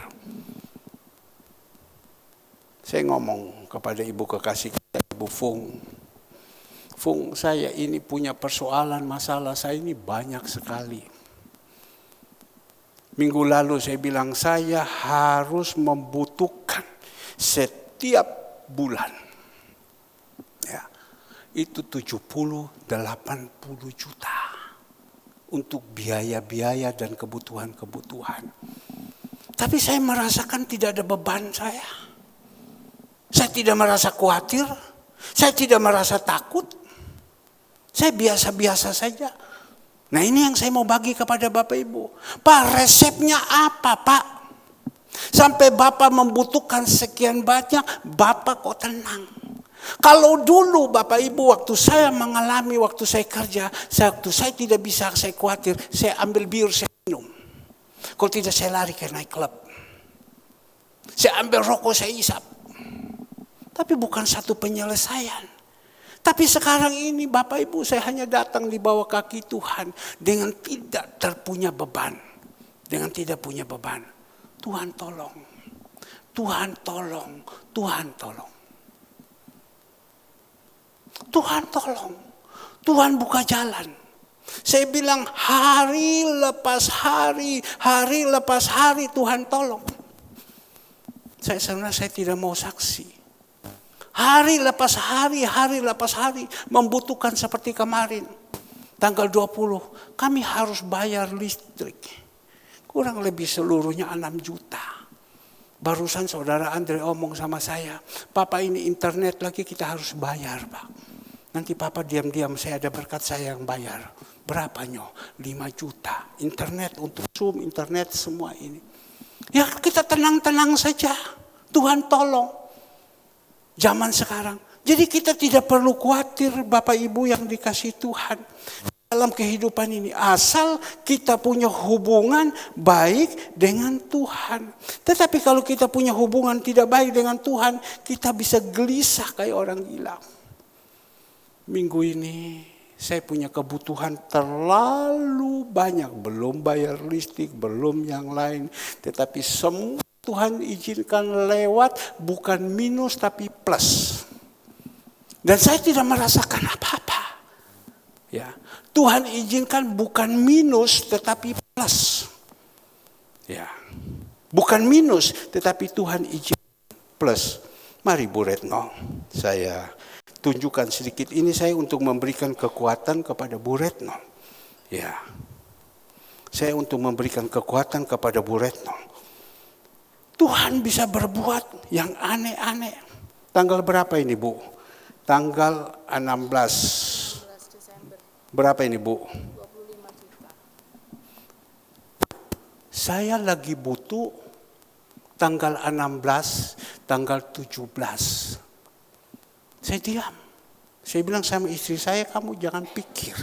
Saya ngomong kepada ibu kekasih kita, Ibu Fung. Fung, saya ini punya persoalan, masalah saya ini banyak sekali. Minggu lalu saya bilang, saya harus membutuhkan setiap bulan. Ya, itu 70-80 juta. Untuk biaya-biaya dan kebutuhan-kebutuhan. Tapi saya merasakan tidak ada beban saya. Saya tidak merasa khawatir. Saya tidak merasa takut. Saya biasa-biasa saja. Nah ini yang saya mau bagi kepada Bapak Ibu. Pak, resepnya apa Pak? Sampai Bapak membutuhkan sekian banyak, Bapak kok tenang. Kalau dulu Bapak Ibu waktu saya mengalami, waktu saya kerja, waktu saya tidak bisa, saya khawatir, saya ambil bir, saya minum. Kalau tidak saya lari ke night club. Saya ambil rokok, saya isap. Tapi bukan satu penyelesaian. Tapi sekarang ini Bapak Ibu saya hanya datang di bawah kaki Tuhan dengan tidak terpunya beban. Dengan tidak punya beban. Tuhan tolong. Tuhan tolong. Tuhan tolong. Tuhan tolong. Tuhan buka jalan. Saya bilang hari lepas hari, hari lepas hari Tuhan tolong. Sebenarnya saya tidak mau saksi. Hari lepas hari, hari lepas hari membutuhkan seperti kemarin. Tanggal 20 kami harus bayar listrik. Kurang lebih seluruhnya 6 juta. Barusan saudara Andre omong sama saya, Papa ini internet lagi kita harus bayar Pak. Nanti Papa diam-diam saya ada berkat saya yang bayar. Berapanya? 5 juta. Internet untuk Zoom, internet semua ini. Ya kita tenang-tenang saja. Tuhan tolong. Zaman sekarang. Jadi kita tidak perlu khawatir Bapak Ibu yang dikasih Tuhan. Dalam kehidupan ini. Asal kita punya hubungan baik dengan Tuhan. Tetapi kalau kita punya hubungan tidak baik dengan Tuhan. Kita bisa gelisah kayak orang gila. Minggu ini saya punya kebutuhan terlalu banyak. Belum bayar listrik, belum yang lain. Tetapi semua Tuhan izinkan lewat, bukan minus tapi plus. Dan saya tidak merasakan apa-apa. Ya, Tuhan izinkan bukan minus tetapi plus. Ya, bukan minus tetapi Tuhan izinkan plus. Mari Bu Retno, saya tunjukkan sedikit ini saya untuk memberikan kekuatan kepada Bu Retno. Ya, saya untuk memberikan kekuatan kepada Bu Retno. Tuhan bisa berbuat yang aneh-aneh. Tanggal berapa ini Bu? Tanggal 16 Desember. Berapa ini Bu? 25 juta. Saya lagi butuh tanggal 16, tanggal 17. Saya diam. Saya bilang sama istri saya, kamu jangan pikir.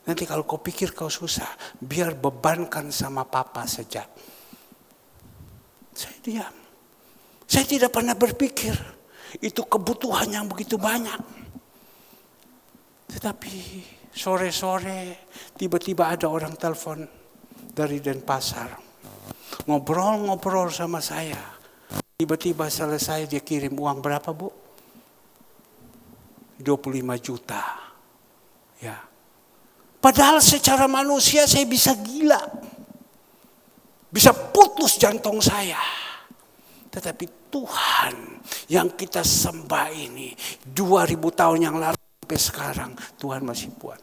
Nanti kalau kau pikir kau susah, biar bebankan sama Papa saja. Saya diam. Saya tidak pernah berpikir itu kebutuhan yang begitu banyak. Tetapi sore-sore tiba-tiba ada orang telepon dari Denpasar. Ngobrol-ngobrol sama saya. Tiba-tiba selesai dia kirim uang berapa Bu? 25 juta. Ya. Padahal secara manusia saya bisa gila. Bisa putus jantung saya. Tetapi Tuhan yang kita sembah ini 2000 tahun yang lalu sampai sekarang Tuhan masih buat.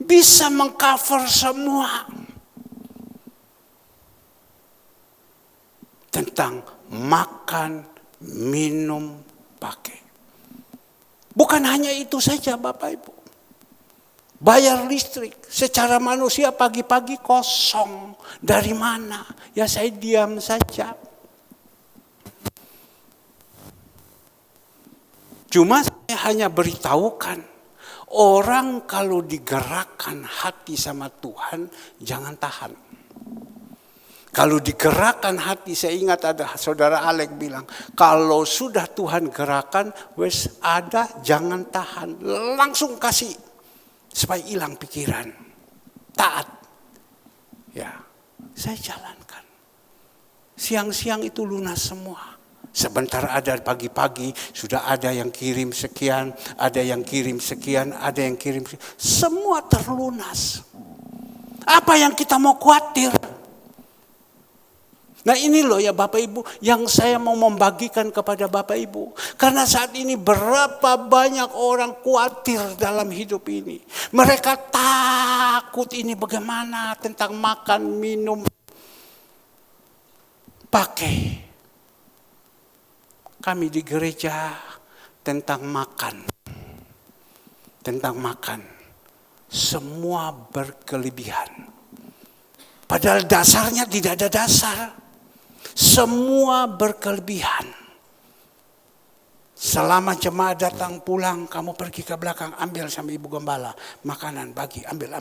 Bisa mengcover semua. Tentang makan, minum, pakai. Bukan hanya itu saja Bapak Ibu. Bayar listrik secara manusia pagi-pagi kosong. Dari mana? Ya saya diam saja. Cuma saya hanya beritahukan. Orang kalau digerakkan hati sama Tuhan, jangan tahan. Kalau digerakkan hati, saya ingat ada saudara Alek bilang, kalau sudah Tuhan gerakan, wes ada, jangan tahan. Langsung kasih, supaya hilang pikiran. Taat. Ya, saya jalankan. Siang-siang itu lunas semua. Sebentar ada pagi-pagi, sudah ada yang kirim sekian, ada yang kirim sekian, ada yang kirim sekian. Semua terlunas. Apa yang kita mau khawatir? Nah ini loh ya Bapak Ibu, yang saya mau membagikan kepada Bapak Ibu. Karena saat ini berapa banyak orang khawatir dalam hidup ini. Mereka takut ini bagaimana tentang makan, minum, pakai. Kami di gereja tentang makan. Tentang makan. Semua berkelebihan. Padahal dasarnya tidak ada dasar. Semua berkelebihan. Selama jemaat datang pulang, kamu pergi ke belakang, ambil sama Ibu Gembala. Makanan bagi, ambil.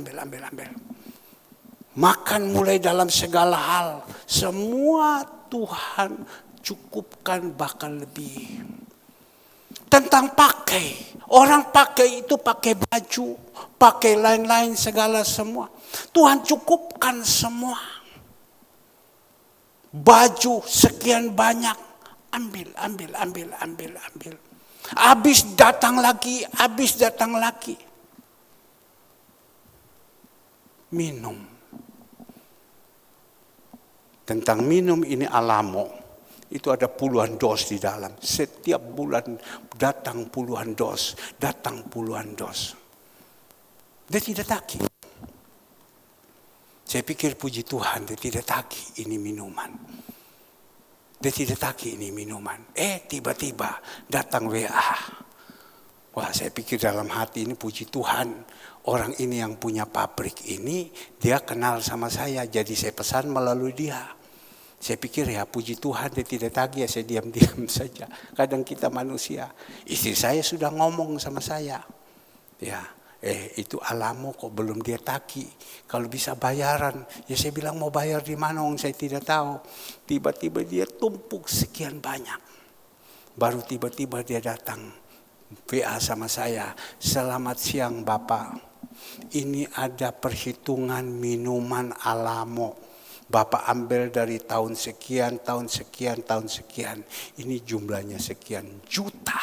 Makan mulai dalam segala hal. Semua Tuhan cukupkan bahkan lebih. Tentang pakai. Orang pakai itu pakai baju, pakai lain-lain segala semua. Tuhan cukupkan semua. Baju sekian banyak, ambil. Habis datang lagi. Minum. Tentang minum ini Alamo. Itu ada puluhan dos di dalam. Setiap bulan datang puluhan dos. Dia tidak tagih. Saya pikir puji Tuhan dia tidak tagih ini minuman. Tiba-tiba datang WA. Wah, saya pikir dalam hati ini puji Tuhan. Orang ini yang punya pabrik ini, dia kenal sama saya. Jadi saya pesan melalui dia. Saya pikir ya puji Tuhan dia tidak tagih, saya diam-diam saja. Kadang kita manusia. Istri saya sudah ngomong sama saya. Ya, itu Alamo kok belum dia tagih. Kalau bisa bayaran, ya saya bilang mau bayar di mana, saya tidak tahu. Tiba-tiba dia tumpuk sekian banyak. Baru tiba-tiba dia datang WA sama saya. Selamat siang Bapak. Ini ada perhitungan minuman Alamo. Bapak ambil dari tahun sekian. Ini jumlahnya sekian juta.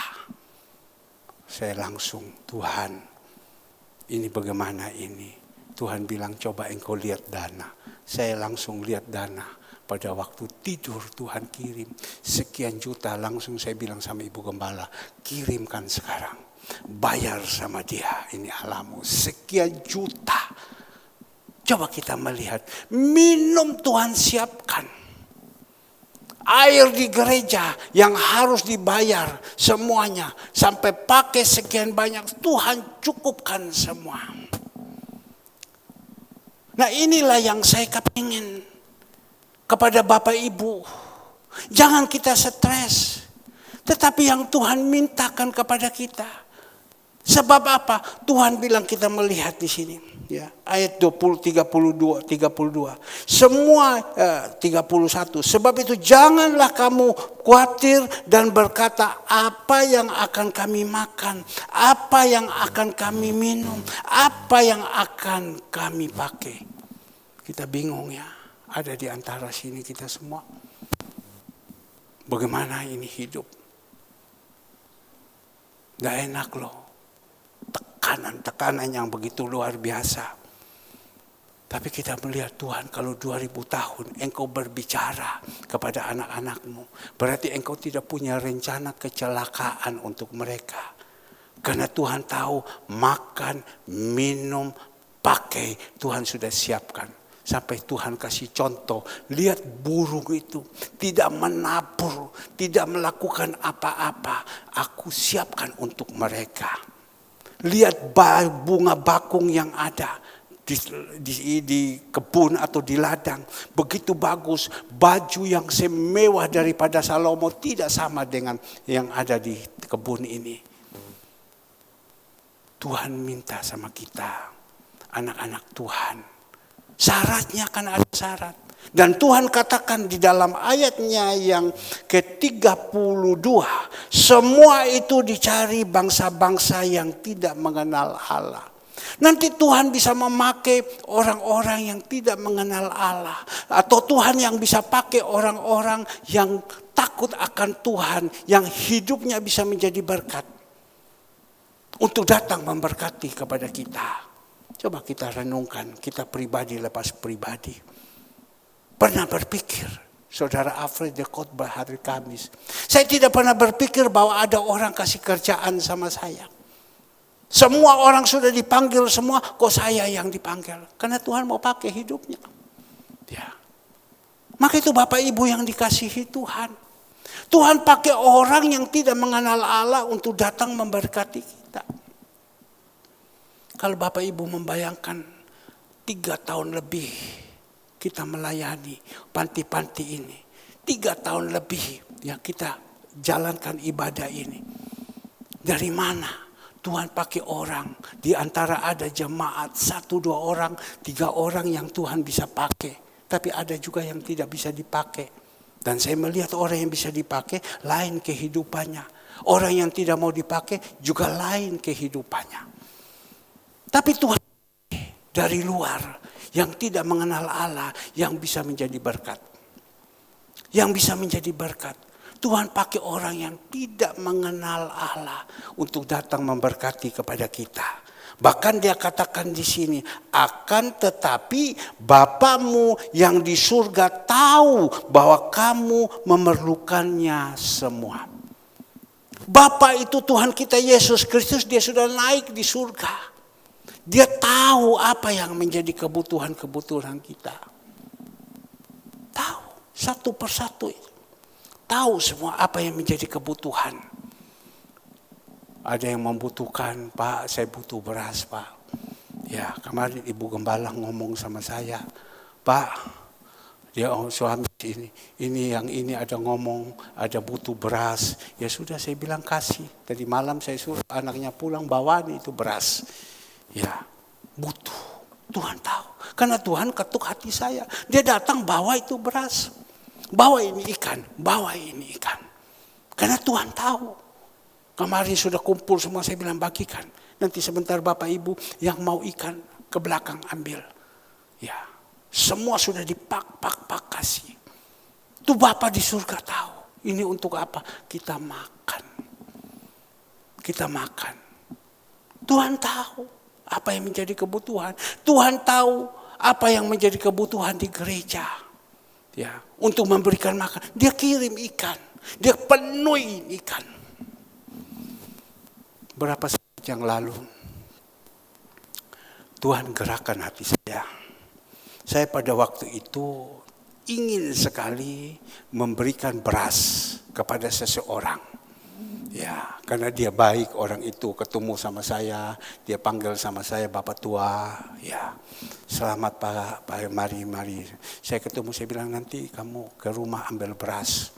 Saya langsung, Tuhan, ini bagaimana ini? Tuhan bilang, coba engkau lihat dana. Saya langsung lihat dana. Pada waktu tidur Tuhan kirim sekian juta. Langsung saya bilang sama Ibu Gembala, kirimkan sekarang. Bayar sama dia, ini Alamo. Sekian juta. Coba kita melihat, minum Tuhan siapkan. Air di gereja yang harus dibayar semuanya. Sampai pakai sekian banyak, Tuhan cukupkan semua. Nah inilah yang saya kepingin kepada Bapak Ibu. Jangan kita stres. Tetapi yang Tuhan mintakan kepada kita. Sebab apa? Tuhan bilang kita melihat di sini. Ya, ayat 32. Semua 31. Sebab itu janganlah kamu khawatir dan berkata apa yang akan kami makan, apa yang akan kami minum, apa yang akan kami pakai. Kita bingung ya, ada di antara sini kita semua. Bagaimana ini hidup? Gak enak loh. Tekanan yang begitu luar biasa. Tapi kita melihat Tuhan, kalau 2000 tahun engkau berbicara kepada anak-anakmu, berarti engkau tidak punya rencana kecelakaan untuk mereka. Karena Tuhan tahu makan, minum, pakai Tuhan sudah siapkan. Sampai Tuhan kasih contoh, lihat burung itu tidak menabur, tidak melakukan apa-apa. Aku siapkan untuk mereka. Lihat bunga bakung yang ada di kebun atau di ladang. Begitu bagus, baju yang semewah daripada Salomo tidak sama dengan yang ada di kebun ini. Tuhan minta sama kita, anak-anak Tuhan. Syaratnya kan ada syarat. Dan Tuhan katakan di dalam ayatnya yang ke-32, semua itu dicari bangsa-bangsa yang tidak mengenal Allah. Nanti Tuhan bisa memakai orang-orang yang tidak mengenal Allah. Atau Tuhan yang bisa pakai orang-orang yang takut akan Tuhan, yang hidupnya bisa menjadi berkat. Untuk datang memberkati kepada kita. Coba kita renungkan, kita pribadi lepas pribadi. Pernah berpikir, Saudara Alfred di khotbah hari Kamis, saya tidak pernah berpikir bahwa ada orang kasih kerjaan sama saya. Semua orang sudah dipanggil semua, kok saya yang dipanggil? Karena Tuhan mau pakai hidupnya. Ya. Maka itu Bapak Ibu yang dikasihi Tuhan. Tuhan pakai orang yang tidak mengenal Allah untuk datang memberkati kita. Kalau Bapak Ibu membayangkan 3 tahun lebih kita melayani panti-panti ini. 3 tahun lebih ya kita jalankan ibadah ini. Dari mana Tuhan pakai orang? Di antara ada jemaat 1-2 orang, 3 orang yang Tuhan bisa pakai. Tapi ada juga yang tidak bisa dipakai. Dan saya melihat orang yang bisa dipakai lain kehidupannya. Orang yang tidak mau dipakai juga lain kehidupannya. Tapi Tuhan dari luar yang tidak mengenal Allah yang bisa menjadi berkat. Yang bisa menjadi berkat. Tuhan pakai orang yang tidak mengenal Allah untuk datang memberkati kepada kita. Bahkan dia katakan di sini, akan tetapi Bapamu yang di surga tahu bahwa kamu memerlukannya semua. Bapa itu Tuhan kita Yesus Kristus, dia sudah naik di surga. Dia tahu apa yang menjadi kebutuhan-kebutuhan kita. Tahu satu persatu. Tahu semua apa yang menjadi kebutuhan. Ada yang membutuhkan, Pak, saya butuh beras, Pak. Ya, kemarin Ibu Gembala ngomong sama saya, Pak, dia suami ini ada ngomong, ada butuh beras. Ya sudah saya bilang kasih. Tadi malam saya suruh anaknya pulang bawain itu beras. Ya, butuh. Tuhan tahu. Karena Tuhan ketuk hati saya. Dia datang bawa itu beras. Bawa ini ikan. Bawa ini ikan. Karena Tuhan tahu. Kemarin sudah kumpul semua, saya bilang bagikan. Nanti sebentar Bapak Ibu yang mau ikan ke belakang ambil. Ya, semua sudah dipak kasih. Itu Bapak di surga tahu. Ini untuk apa? Kita makan. Kita makan. Tuhan tahu apa yang menjadi kebutuhan. Tuhan tahu apa yang menjadi kebutuhan di gereja. Ya, untuk memberikan makan. Dia kirim ikan. Dia penuhi ikan. Berapa saat yang lalu Tuhan gerakkan hati saya. Saya pada waktu itu ingin sekali memberikan beras kepada seseorang. Ya, karena dia baik orang itu, ketemu sama saya, dia panggil sama saya Bapak tua, ya. Selamat Pak, mari. Saya ketemu, saya bilang nanti kamu ke rumah ambil beras.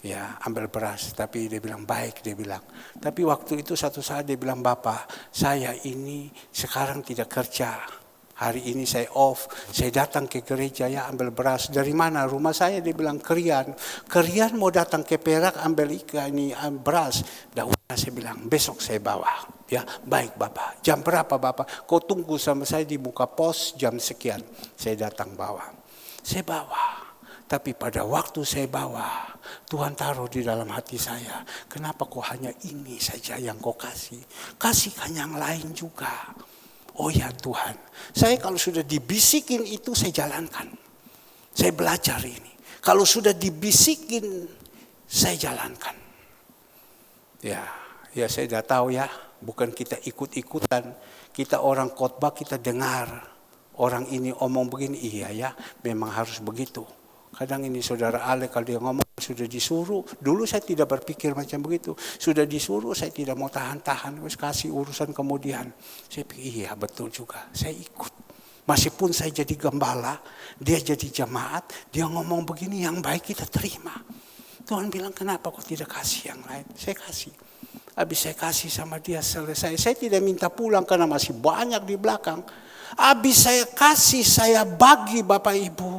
Ya, ambil beras, tapi dia bilang baik, dia bilang. Tapi waktu itu satu saat dia bilang, Bapak, saya ini sekarang tidak kerja. Hari ini saya off, saya datang ke gereja ya ambil beras. Dari mana? Rumah saya, dia bilang Krian. Krian mau datang ke Perak ambil ikan ini beras. Dan saya bilang besok saya bawa. Ya, baik Bapak. Jam berapa Bapak? Kau tunggu sama saya di muka pos jam sekian. Saya datang bawa. Saya bawa. Tapi pada waktu saya bawa, Tuhan taruh di dalam hati saya. Kenapa kok hanya ini saja yang kau kasih? Kasihkan yang lain juga. Oh ya Tuhan, saya kalau sudah dibisikin itu saya jalankan. Saya belajar ini. Kalau sudah dibisikin, saya jalankan. Ya saya sudah tahu ya, bukan kita ikut-ikutan. Kita orang khotbah kita dengar. Orang ini omong begini, iya ya, memang harus begitu. Kadang ini saudara Ale kalau dia ngomong sudah disuruh. Dulu saya tidak berpikir macam begitu. Sudah disuruh saya tidak mau tahan-tahan. Wes kasih urusan kemudian. Saya pikir iya betul juga. Saya ikut. Meskipun saya jadi gembala. Dia jadi jemaat. Dia ngomong begini yang baik kita terima. Tuhan bilang kenapa kok tidak kasih yang lain. Saya kasih. Habis saya kasih sama dia, selesai. Saya tidak minta pulang karena masih banyak di belakang. Habis saya kasih, saya bagi Bapak Ibu.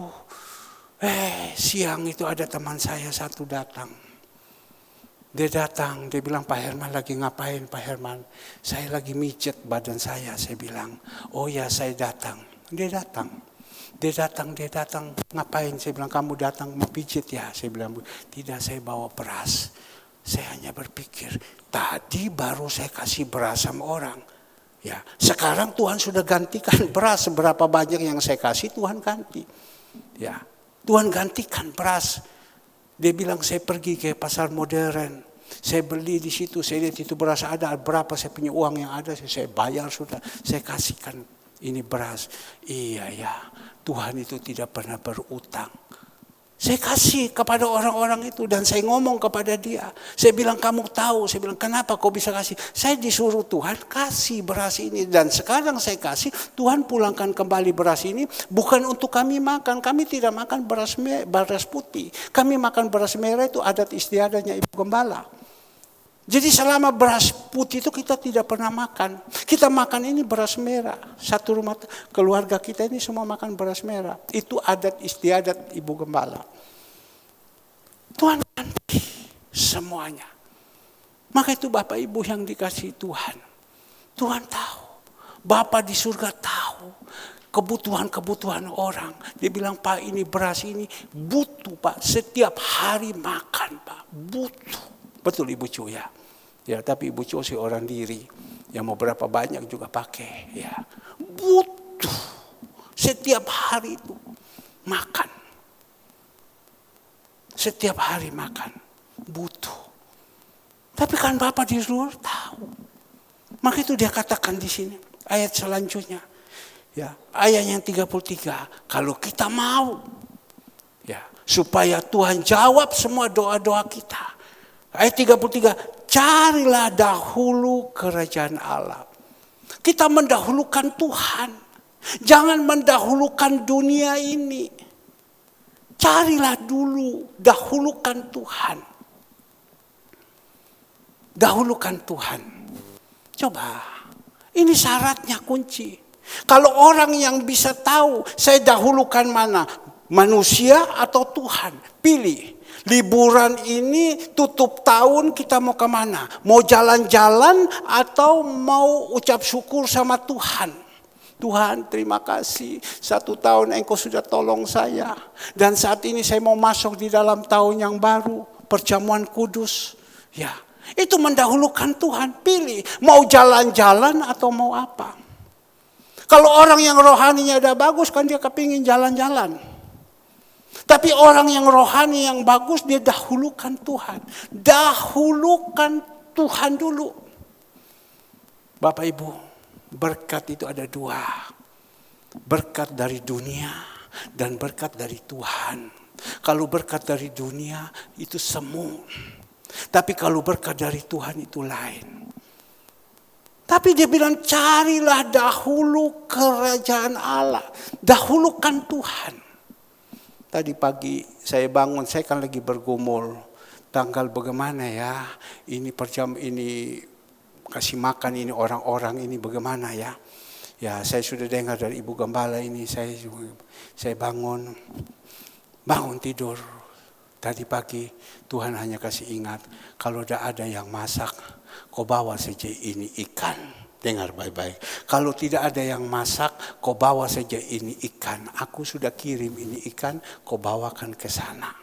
Siang itu ada teman saya satu datang. Dia datang, dia bilang, Pak Herman lagi ngapain Pak Herman? Saya lagi mijet badan saya. Saya bilang, oh ya saya datang. Dia datang, ngapain? Saya bilang, kamu datang mau pijit ya? Saya bilang, tidak, saya bawa beras. Saya hanya berpikir, tadi baru saya kasih beras sama orang. Ya, sekarang Tuhan sudah gantikan beras. Seberapa banyak yang saya kasih, Tuhan ganti. Ya, Tuhan gantikan beras. Dia bilang, saya pergi ke pasar modern. Saya beli di situ, saya lihat itu beras ada. Berapa saya punya uang yang ada, saya bayar sudah. Saya kasihkan ini beras. Iya ya, Tuhan itu tidak pernah berutang. Saya kasih kepada orang-orang itu dan saya ngomong kepada dia. Saya bilang, kamu tahu, saya bilang, kenapa kau bisa kasih? Saya disuruh Tuhan kasih beras ini dan sekarang saya kasih, Tuhan pulangkan kembali beras ini bukan untuk kami makan. Kami tidak makan beras putih. Kami makan beras merah, itu adat istiadatnya Ibu Gembala. Jadi selama beras putih itu kita tidak pernah makan. Kita makan ini beras merah. Satu rumah keluarga kita ini semua makan beras merah. Itu adat istiadat Ibu Gembala. Tuhan ganti semuanya. Maka itu Bapak Ibu yang dikasihi Tuhan. Tuhan tahu. Bapak di surga tahu kebutuhan-kebutuhan orang. Dia bilang, Pak ini beras ini butuh Pak. Setiap hari makan Pak. Butuh. Betul Ibu Cu ya. Ya, tapi Ibu Cu sih orang diri. Yang mau berapa banyak juga pakai. Ya. Butuh. Setiap hari itu makan. Setiap hari makan. Butuh. Tapi kan Bapak di luar tahu. Maka itu dia katakan di sini. Ayat selanjutnya. Ya, ayat yang 33. Kalau kita mau. Ya, supaya Tuhan jawab semua doa-doa kita. Ayat 33, carilah dahulu kerajaan Allah. Kita mendahulukan Tuhan. Jangan mendahulukan dunia ini. Carilah dulu, dahulukan Tuhan. Dahulukan Tuhan. Coba, ini syaratnya kunci. Kalau orang yang bisa tahu, saya dahulukan mana? Manusia atau Tuhan? Pilih. Liburan ini tutup tahun kita mau kemana? Mau jalan-jalan atau mau ucap syukur sama Tuhan? Tuhan terima kasih 1 tahun Engkau sudah tolong saya. Dan saat ini saya mau masuk di dalam tahun yang baru. Perjamuan kudus. Ya, itu mendahulukan Tuhan. Pilih mau jalan-jalan atau mau apa? Kalau orang yang rohaninya udah bagus kan dia kepingin jalan-jalan. Tapi orang yang rohani yang bagus dia dahulukan Tuhan. Dahulukan Tuhan dulu. Bapak Ibu, berkat itu ada dua. Berkat dari dunia dan berkat dari Tuhan. Kalau berkat dari dunia itu semu. Tapi kalau berkat dari Tuhan itu lain. Tapi dia bilang carilah dahulu kerajaan Allah. Dahulukan Tuhan. Tadi pagi saya bangun, saya kan lagi bergumul. Tanggal bagaimana ya, ini kasih makan ini orang-orang ini bagaimana ya. Ya saya sudah dengar dari Ibu Gembala ini, saya bangun tidur. Tadi pagi Tuhan hanya kasih ingat, kalau udah ada yang masak, kau bawa saja ini ikan. Dengar baik-baik. Kalau tidak ada yang masak, kau bawa saja ini ikan. Aku sudah kirim ini ikan, kau bawakan ke sana.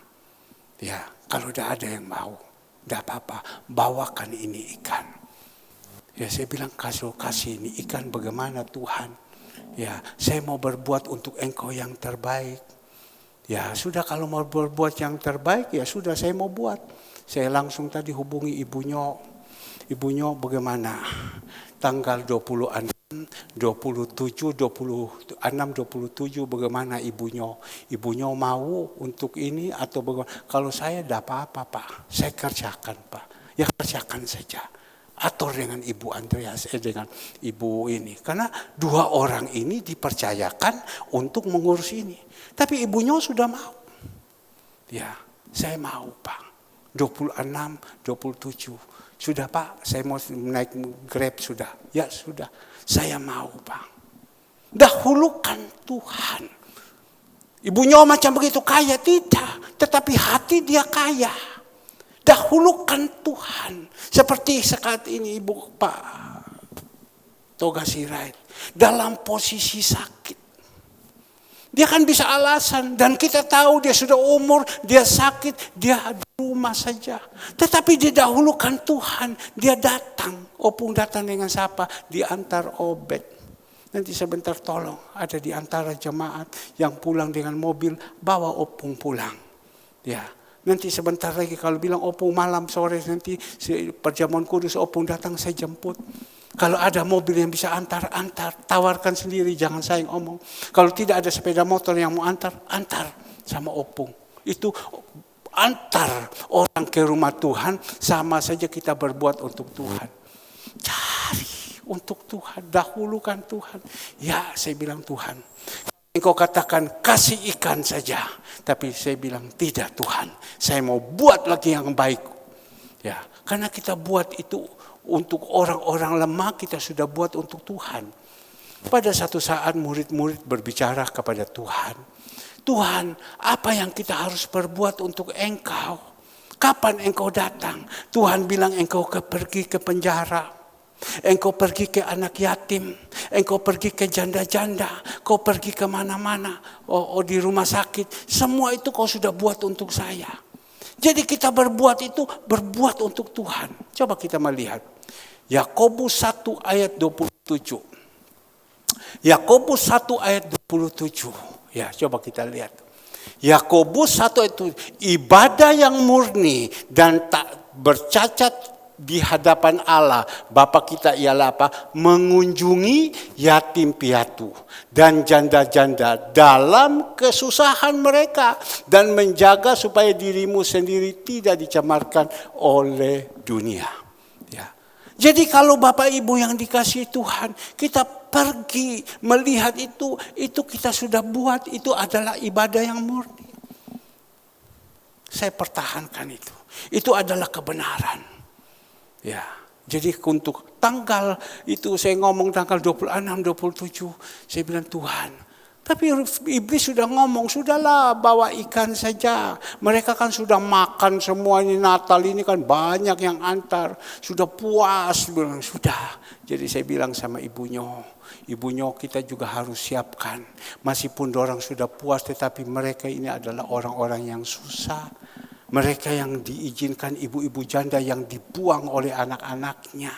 Ya, kalau tidak ada yang mau, tidak apa-apa, bawakan ini ikan. Ya, saya bilang kasih ini ikan bagaimana Tuhan? Ya, saya mau berbuat untuk Engkau yang terbaik. Ya, sudah kalau mau berbuat yang terbaik, ya sudah saya mau buat. Saya langsung tadi hubungi ibunya bagaimana? Tanggal 26, 27, 26, 27 bagaimana ibunya? Ibunya mau untuk ini atau bagaimana? Kalau saya tidak apa-apa Pak, saya kerjakan Pak. Ya kerjakan saja. Atur dengan Ibu Andreas, dengan Ibu ini. Karena dua orang ini dipercayakan untuk mengurus ini. Tapi ibunya sudah mau. Ya, saya mau Pak. 26, 27. Sudah Pak, saya mau naik Grab sudah. Ya sudah, saya mau Bang. Dahulukan Tuhan. Ibunya macam begitu kaya? Tidak. Tetapi hati dia kaya. Dahulukan Tuhan. Seperti saat ini Ibu Pak Toga Sirait. Dalam posisi sakit. Dia kan bisa alasan. Dan kita tahu dia sudah umur. Dia sakit. Dia di rumah saja. Tetapi dia dahulukan Tuhan. Dia datang. Opung datang dengan siapa? Diantar Obed. Nanti sebentar tolong, ada di antara jemaat yang pulang dengan mobil, bawa Opung pulang. Ya, nanti sebentar lagi kalau bilang Opung malam sore nanti perjamuan kudus Opung datang saya jemput. Kalau ada mobil yang bisa antar, tawarkan sendiri, jangan saya yang omong. Kalau tidak ada sepeda motor yang mau antar sama Opung. Itu antar orang ke rumah Tuhan, sama saja kita berbuat untuk Tuhan. Cari untuk Tuhan, dahulukan Tuhan. Ya, saya bilang Tuhan. Engkau katakan kasih ikan saja, tapi saya bilang tidak Tuhan. Saya mau buat lagi yang baik. Ya, karena kita buat itu untuk orang-orang lemah, kita sudah buat untuk Tuhan. Pada satu saat murid-murid berbicara kepada Tuhan. Tuhan, apa yang kita harus perbuat untuk Engkau? Kapan Engkau datang? Tuhan bilang Engkau pergi ke penjara. Engkau pergi ke anak yatim, engkau pergi ke janda-janda, kau pergi ke mana-mana, di rumah sakit, semua itu kau sudah buat untuk saya. Jadi kita berbuat itu, berbuat untuk Tuhan. Coba kita melihat, Yakobus 1 ayat 27. Yakobus 1 ayat 27. Ya, coba kita lihat. Yakobus 1 itu ibadah yang murni dan tak bercacat di hadapan Allah Bapa kita ialah apa? Mengunjungi yatim piatu dan janda-janda dalam kesusahan mereka dan menjaga supaya dirimu sendiri tidak dicemarkan oleh dunia. Ya. Jadi kalau Bapak Ibu yang dikasihi Tuhan, kita pergi melihat itu kita sudah buat, itu adalah ibadah yang murni. Saya pertahankan itu. Itu adalah kebenaran. Ya, jadi untuk tanggal itu saya ngomong tanggal 26, 27, saya bilang Tuhan. Tapi iblis sudah ngomong, sudahlah bawa ikan saja. Mereka kan sudah makan semua ini Natal ini kan banyak yang antar. Sudah puas, bilang sudah. Jadi saya bilang sama ibunya kita juga harus siapkan. Meskipun orang sudah puas tetapi mereka ini adalah orang-orang yang susah. Mereka yang diizinkan ibu-ibu janda yang dibuang oleh anak-anaknya.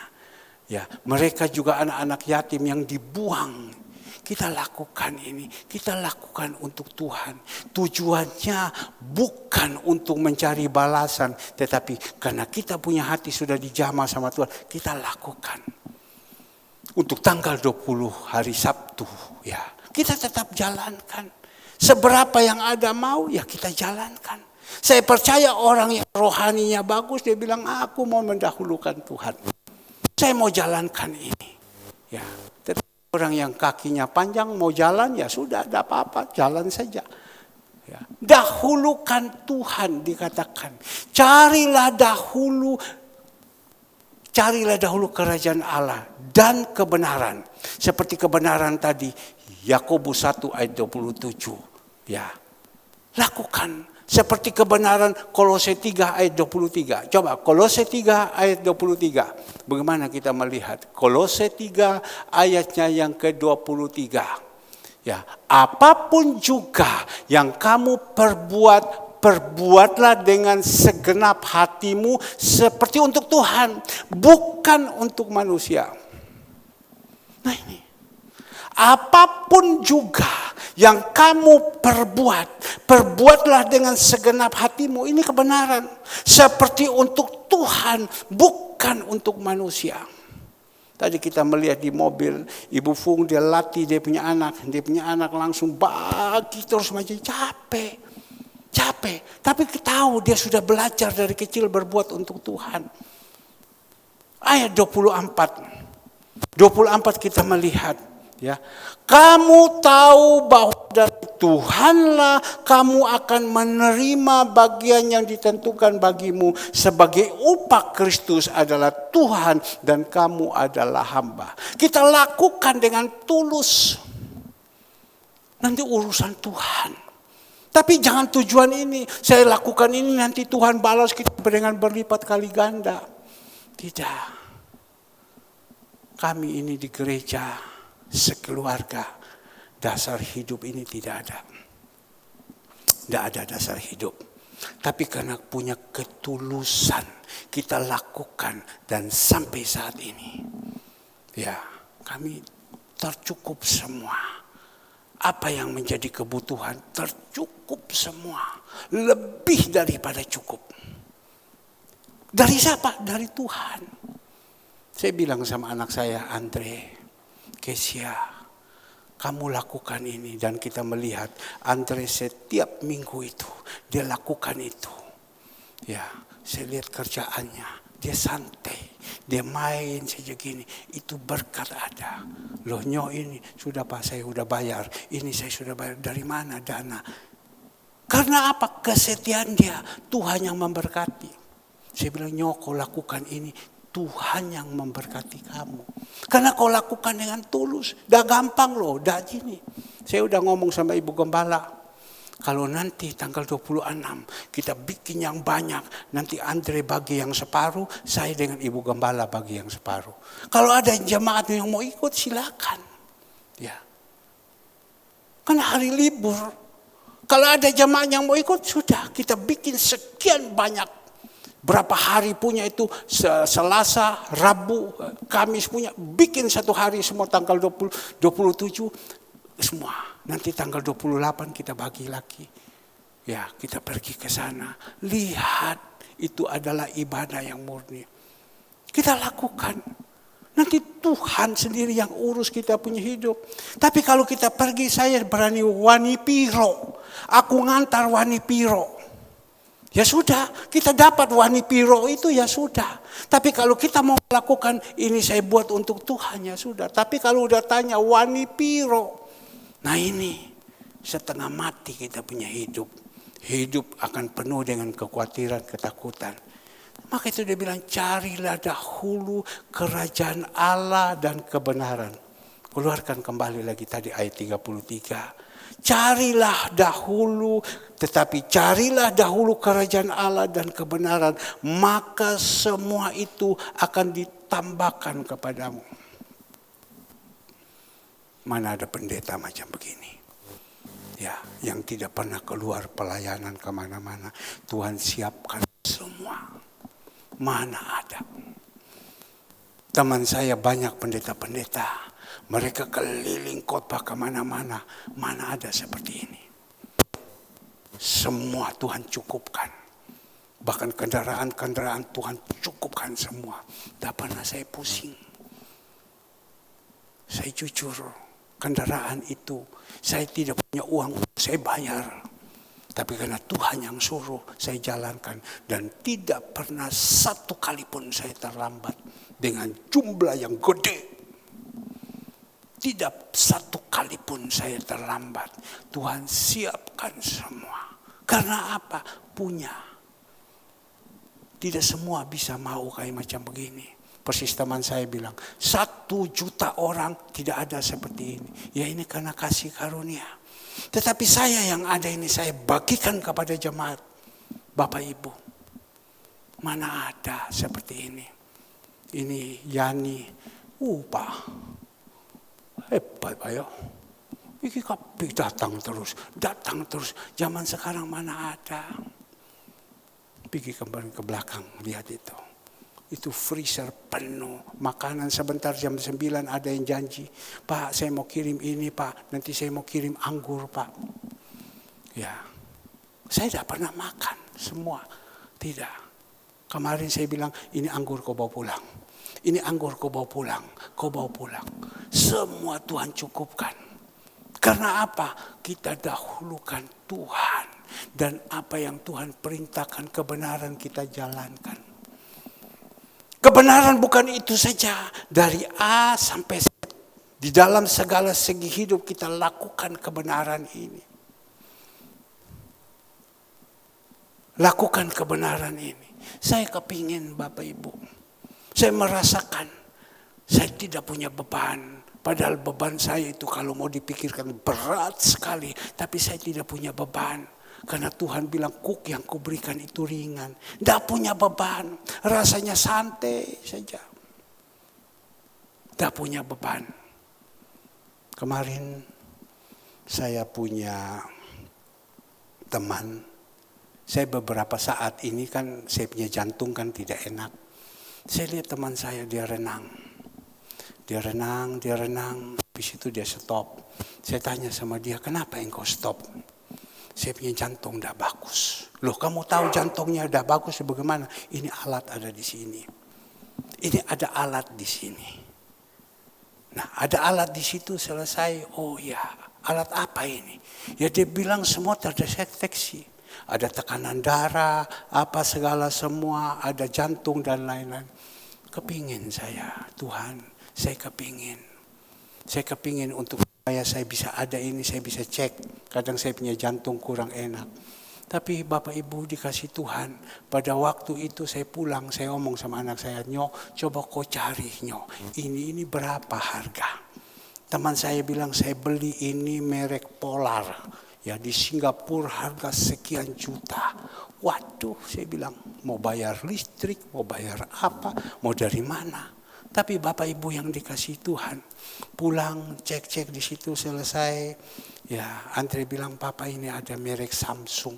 Ya, mereka juga anak-anak yatim yang dibuang. Kita lakukan ini, kita lakukan untuk Tuhan. Tujuannya bukan untuk mencari balasan, tetapi karena kita punya hati sudah dijamah sama Tuhan, kita lakukan. Untuk tanggal 20 hari Sabtu, ya, kita tetap jalankan. Seberapa yang ada mau, ya kita jalankan. Saya percaya orang yang rohaninya bagus, dia bilang aku mau mendahulukan Tuhan. Saya mau jalankan ini. Ya, tetapi orang yang kakinya panjang mau jalan, ya sudah, tidak apa-apa, jalan saja. Ya. Dahulukan Tuhan dikatakan. Carilah dahulu kerajaan Allah dan kebenaran. Seperti kebenaran tadi, Yakobus 1 ayat 27. Ya, lakukan. Seperti kebenaran Kolose 3 ayat 23. Coba Kolose 3 ayat 23. Bagaimana kita melihat? Kolose 3 ayatnya yang ke-23. Ya, apapun juga yang kamu perbuatlah dengan segenap hatimu seperti untuk Tuhan, bukan untuk manusia. Nah ini. Apapun juga yang kamu perbuatlah dengan segenap hatimu. Ini kebenaran. Seperti untuk Tuhan, bukan untuk manusia. Tadi kita melihat di mobil, Ibu Fung dia latih dia punya anak langsung bagi terus macam capek. Tapi kita tahu dia sudah belajar dari kecil berbuat untuk Tuhan. Ayat 24 kita melihat. Ya, kamu tahu bahwa dari Tuhanlah kamu akan menerima bagian yang ditentukan bagimu. Sebagai upah Kristus adalah Tuhan dan kamu adalah hamba. Kita lakukan dengan tulus. Nanti urusan Tuhan. Tapi jangan tujuan ini, saya lakukan ini nanti Tuhan balas kita dengan berlipat kali ganda. Tidak. Kami ini di gereja sekeluarga, dasar hidup ini tidak ada. Tidak ada dasar hidup. Tapi karena punya ketulusan, kita lakukan dan sampai saat ini. Ya, kami tercukup semua. Apa yang menjadi kebutuhan tercukup semua. Lebih daripada cukup. Dari siapa? Dari Tuhan. Saya bilang sama anak saya, Andre, Kesia, kamu lakukan ini. Dan kita melihat Andre setiap minggu itu, dia lakukan itu. Ya, saya lihat kerjaannya. Dia santai, dia main saja gini, itu berkat ada. Loh nyo ini, sudah Pak saya sudah bayar, ini saya sudah bayar, dari mana dana? Karena apa? Kesetiaan dia, Tuhan yang memberkati. Saya bilang nyo kau lakukan ini, Tuhan yang memberkati kamu. Karena kau lakukan dengan tulus, dah gampang loh, dah gini. Saya udah ngomong sama Ibu Gembala, kalau nanti tanggal 26 kita bikin yang banyak, nanti Andre bagi yang separuh, saya dengan Ibu Gembala bagi yang separuh. Kalau ada jemaat yang mau ikut silakan. Ya. Kan hari libur. Kalau ada jemaat yang mau ikut sudah kita bikin sekian banyak. Berapa hari punya itu, Selasa, Rabu, Kamis punya, bikin satu hari semua tanggal 27 semua. Nanti tanggal 28 kita bagi lagi. Ya, kita pergi ke sana. Lihat, itu adalah ibadah yang murni. Kita lakukan. Nanti Tuhan sendiri yang urus kita punya hidup. Tapi kalau kita pergi, saya berani wani piro. Aku ngantar wani piro. Ya sudah, kita dapat wani piro itu ya sudah. Tapi kalau kita mau lakukan, ini saya buat untuk Tuhan ya sudah. Tapi kalau udah tanya wani piro, nah ini setengah mati kita punya hidup. Hidup akan penuh dengan kekhawatiran, ketakutan. Maka itu dia bilang carilah dahulu kerajaan Allah dan kebenaran. Keluarkan kembali lagi tadi ayat 33. Carilah dahulu, tetapi carilah dahulu kerajaan Allah dan kebenaran. Maka semua itu akan ditambahkan kepadamu. Mana ada pendeta macam begini. Ya, yang tidak pernah keluar pelayanan kemana-mana. Tuhan siapkan semua. Mana ada. Teman saya banyak pendeta-pendeta. Mereka keliling khotbah kemana-mana. Mana ada seperti ini. Semua Tuhan cukupkan. Bahkan kendaraan-kendaraan Tuhan cukupkan semua. Tak pernah saya pusing. Saya jujur. Kendaraan itu saya tidak punya uang, saya bayar. Tapi karena Tuhan yang suruh saya jalankan. Dan tidak pernah satu kali pun saya terlambat. Dengan jumlah yang gede. Tidak satu kali pun saya terlambat. Tuhan siapkan semua. Karena apa? Punya. Tidak semua bisa mau kayak macam begini. Persis teman saya bilang, 1 juta orang tidak ada seperti ini. Ya ini karena kasih karunia. Tetapi saya yang ada ini, saya bagikan kepada jemaat. Bapak Ibu, mana ada seperti ini. Ini Yani, Pak. Hebat Pak ya. Iki kapi datang terus. Zaman sekarang mana ada. Pergi kembali ke belakang, lihat itu. Itu freezer penuh. Makanan sebentar jam 9 ada yang janji. Pak saya mau kirim ini Pak. Nanti saya mau kirim anggur Pak. Ya. Saya tidak pernah makan semua. Tidak. Kemarin saya bilang ini anggur kau bawa pulang. Ini anggur kau bawa pulang. Kau bawa pulang. Semua Tuhan cukupkan. Karena apa? Kita dahulukan Tuhan. Dan apa yang Tuhan perintahkan kebenaran kita jalankan. Kebenaran bukan itu saja. Dari A sampai Z. Di dalam segala segi hidup kita lakukan kebenaran ini. lakukan kebenaran ini. Saya kepingin Bapak Ibu. Saya merasakan saya tidak punya beban. Padahal beban saya itu kalau mau dipikirkan berat sekali. Tapi saya tidak punya beban. Karena Tuhan bilang kuk yang kuberikan itu ringan. Tidak punya beban. Rasanya santai saja. Tidak punya beban. Kemarin saya punya teman. Saya beberapa saat ini kan saya punya jantung kan tidak enak. Saya lihat teman saya dia renang. Dia renang. Habis itu dia stop. Saya tanya sama dia, kenapa engkau stop? Saya punya jantung tidak bagus. Loh, kamu tahu jantungnya tidak bagus bagaimana? Ini alat ada di sini. Ini ada alat di sini. Nah, ada alat di situ selesai. Oh ya, alat apa ini? Ya dia bilang semua terdeteksi. Ada tekanan darah, apa segala semua, ada jantung dan lain-lain. Kepingin saya, Tuhan, saya kepingin. Saya kepingin untuk supaya saya bisa ada ini, saya bisa cek. Kadang saya punya jantung kurang enak. Tapi Bapak Ibu dikasih Tuhan, pada waktu itu saya pulang, saya ngomong sama anak saya, Nyok, coba kau cari Nyok, ini berapa harga? Teman saya bilang, saya beli ini merek Polar. Ya di Singapura harga sekian juta. Waduh, saya bilang, mau bayar listrik, mau bayar apa, mau dari mana? Tapi Bapak Ibu yang dikasih Tuhan, pulang cek di situ selesai. Ya, Andre bilang, Papa ini ada merek Samsung.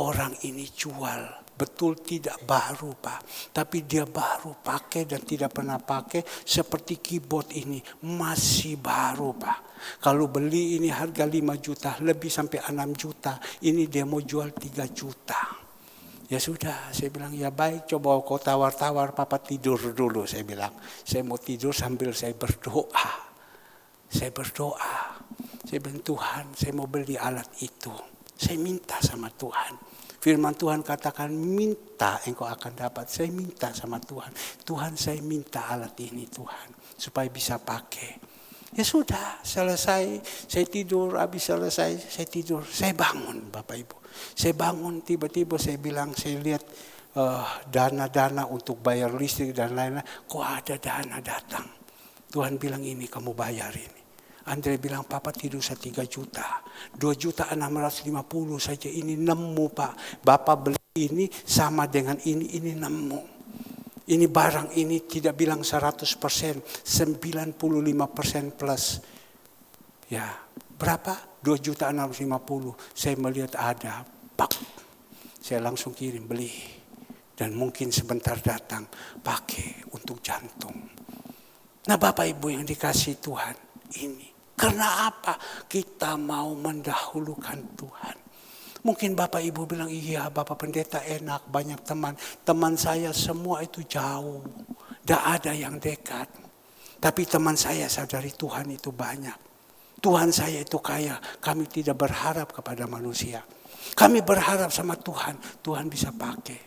Orang ini jual, betul tidak baru Pak. Tapi dia baru pakai dan tidak pernah pakai. Seperti keyboard ini masih baru Pak. Kalau beli ini harga 5 juta, lebih sampai 6 juta. Ini dia mau jual 3 juta. Ya sudah, saya bilang ya baik, coba kau tawar-tawar, Papa tidur dulu. Saya bilang, saya mau tidur sambil saya berdoa. Saya berdoa. Saya bilang, Tuhan, saya mau beli alat itu. Saya minta sama Tuhan. Firman Tuhan katakan, minta engkau akan dapat. Saya minta sama Tuhan. Tuhan, saya minta alat ini Tuhan, supaya bisa pakai. Ya sudah, selesai. Saya tidur, habis selesai, saya tidur. Saya bangun Bapak Ibu. Saya bangun, tiba-tiba saya bilang, saya lihat dana-dana untuk bayar listrik dan lain-lain. Kok ada dana datang? Tuhan bilang ini kamu bayar ini. Andre bilang, Papa tidur 3 juta. 2.650.000 saja ini nemu Pak. Bapak beli ini sama dengan ini nemu. Ini barang ini tidak bilang 100%, 95% plus. Ya, berapa? 2.650.000. Saya melihat ada, pak. Saya langsung kirim beli. Dan mungkin sebentar datang, pakai untuk jantung. Nah Bapak Ibu yang dikasih Tuhan, ini. Karena apa? Kita mau mendahulukan Tuhan. Mungkin Bapak Ibu bilang, iya Bapak Pendeta enak, banyak teman. Teman saya semua itu jauh. Tidak ada yang dekat. Tapi teman saya sadari Tuhan itu banyak. Tuhan saya itu kaya. Kami tidak berharap kepada manusia. Kami berharap sama Tuhan. Tuhan bisa pakai.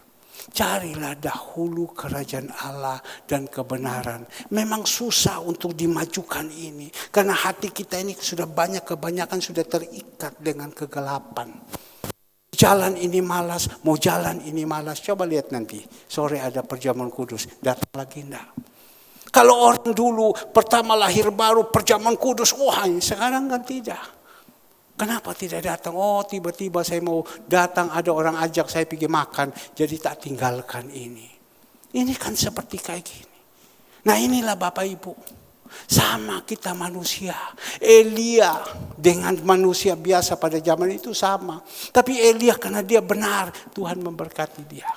Carilah dahulu kerajaan Allah dan kebenaran. Memang susah untuk dimajukan ini. Karena hati kita ini sudah kebanyakan sudah terikat dengan kegelapan. Jalan ini malas, mau jalan ini malas. Coba lihat nanti, sore ada perjamuan kudus. Datang lagi enggak? Kalau orang dulu pertama lahir baru perjamuan kudus, wah sekarang kan tidak. Kenapa tidak datang? Oh tiba-tiba saya mau datang, ada orang ajak saya pergi makan, jadi tak tinggalkan ini. Ini kan seperti kayak gini. Nah inilah Bapak Ibu, sama kita manusia. Elia dengan manusia biasa pada zaman itu sama. Tapi Elia karena dia benar, Tuhan memberkati dia.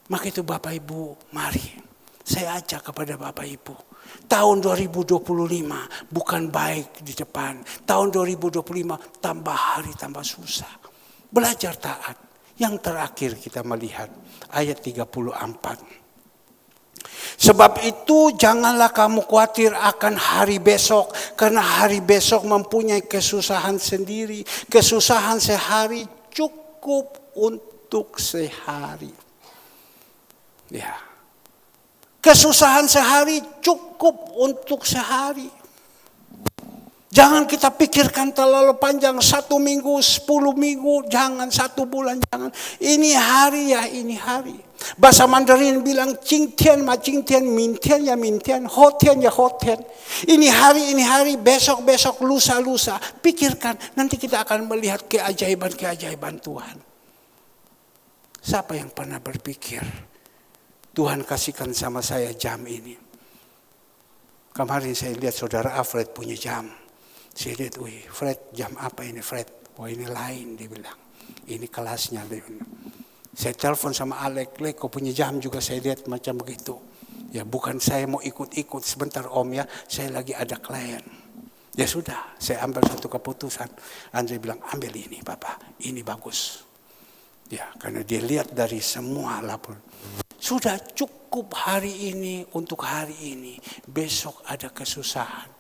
Maka itu Bapak Ibu, mari saya ajak kepada Bapak Ibu. Tahun 2025 bukan baik di depan. Tahun 2025 tambah hari tambah susah. Belajar taat. Yang terakhir kita melihat ayat 34. Sebab itu janganlah kamu khawatir akan hari besok. Karena hari besok mempunyai kesusahan sendiri. Kesusahan sehari cukup untuk sehari. Ya. Kesusahan sehari cukup untuk sehari. Jangan kita pikirkan terlalu panjang, 1 minggu, 10 minggu, jangan 1 bulan, jangan. Ini hari ya, ini hari. Bahasa Mandarin bilang, Jingtian ma Jingtian, Mintian ya Mintian, Hotian ya Hotian. Ini hari, besok, lusa. Pikirkan, nanti kita akan melihat keajaiban Tuhan. Siapa yang pernah berpikir, Tuhan kasihkan sama saya jam ini. Kemarin saya lihat saudara Alfred punya jam. Saya lihat, wih Fred, jam apa ini Fred? Oh ini lain, dia bilang. Ini kelasnya. Saya telepon sama Alek, kau punya jam juga, saya lihat macam begitu. Ya bukan saya mau ikut-ikut, sebentar om ya, saya lagi ada klien. Ya sudah, saya ambil satu keputusan. Andre bilang, ambil ini Bapak, ini bagus. Ya karena dia lihat dari semua laporan. Sudah cukup hari ini untuk hari ini, besok ada kesusahan.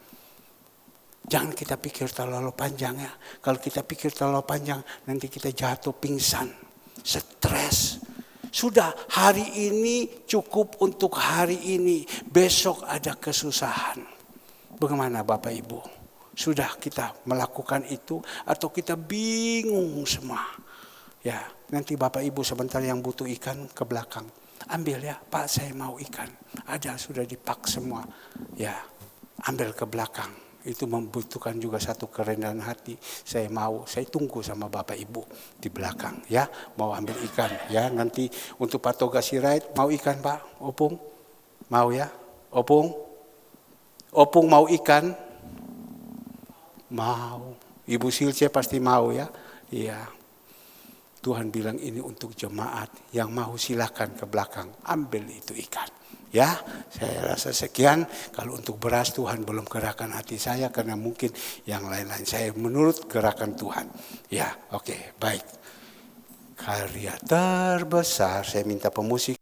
Jangan kita pikir terlalu panjang ya. Kalau kita pikir terlalu panjang, nanti kita jatuh pingsan, stres. Sudah hari ini cukup untuk hari ini, besok ada kesusahan. Bagaimana Bapak Ibu? Sudah kita melakukan itu atau kita bingung semua? Ya, nanti Bapak Ibu sebentar yang butuh ikan ke belakang. Ambil ya, Pak saya mau ikan. Ada sudah dipak semua. Ya, ambil ke belakang. Itu membutuhkan juga satu kerendahan hati. Saya tunggu sama Bapak Ibu di belakang ya, mau ambil ikan ya. Nanti untuk Pak Toga Sirait mau ikan Pak, Opung mau ya, Opung mau ikan, mau. Ibu Silce pasti mau ya, iya. Tuhan bilang ini untuk jemaat yang mau silakan ke belakang ambil itu ikan. Ya, saya rasa sekian. Kalau untuk beras Tuhan belum gerakan hati saya karena mungkin yang lain-lain saya menurut gerakan Tuhan. Ya, oke, baik. Karya terbesar, saya minta pemusik.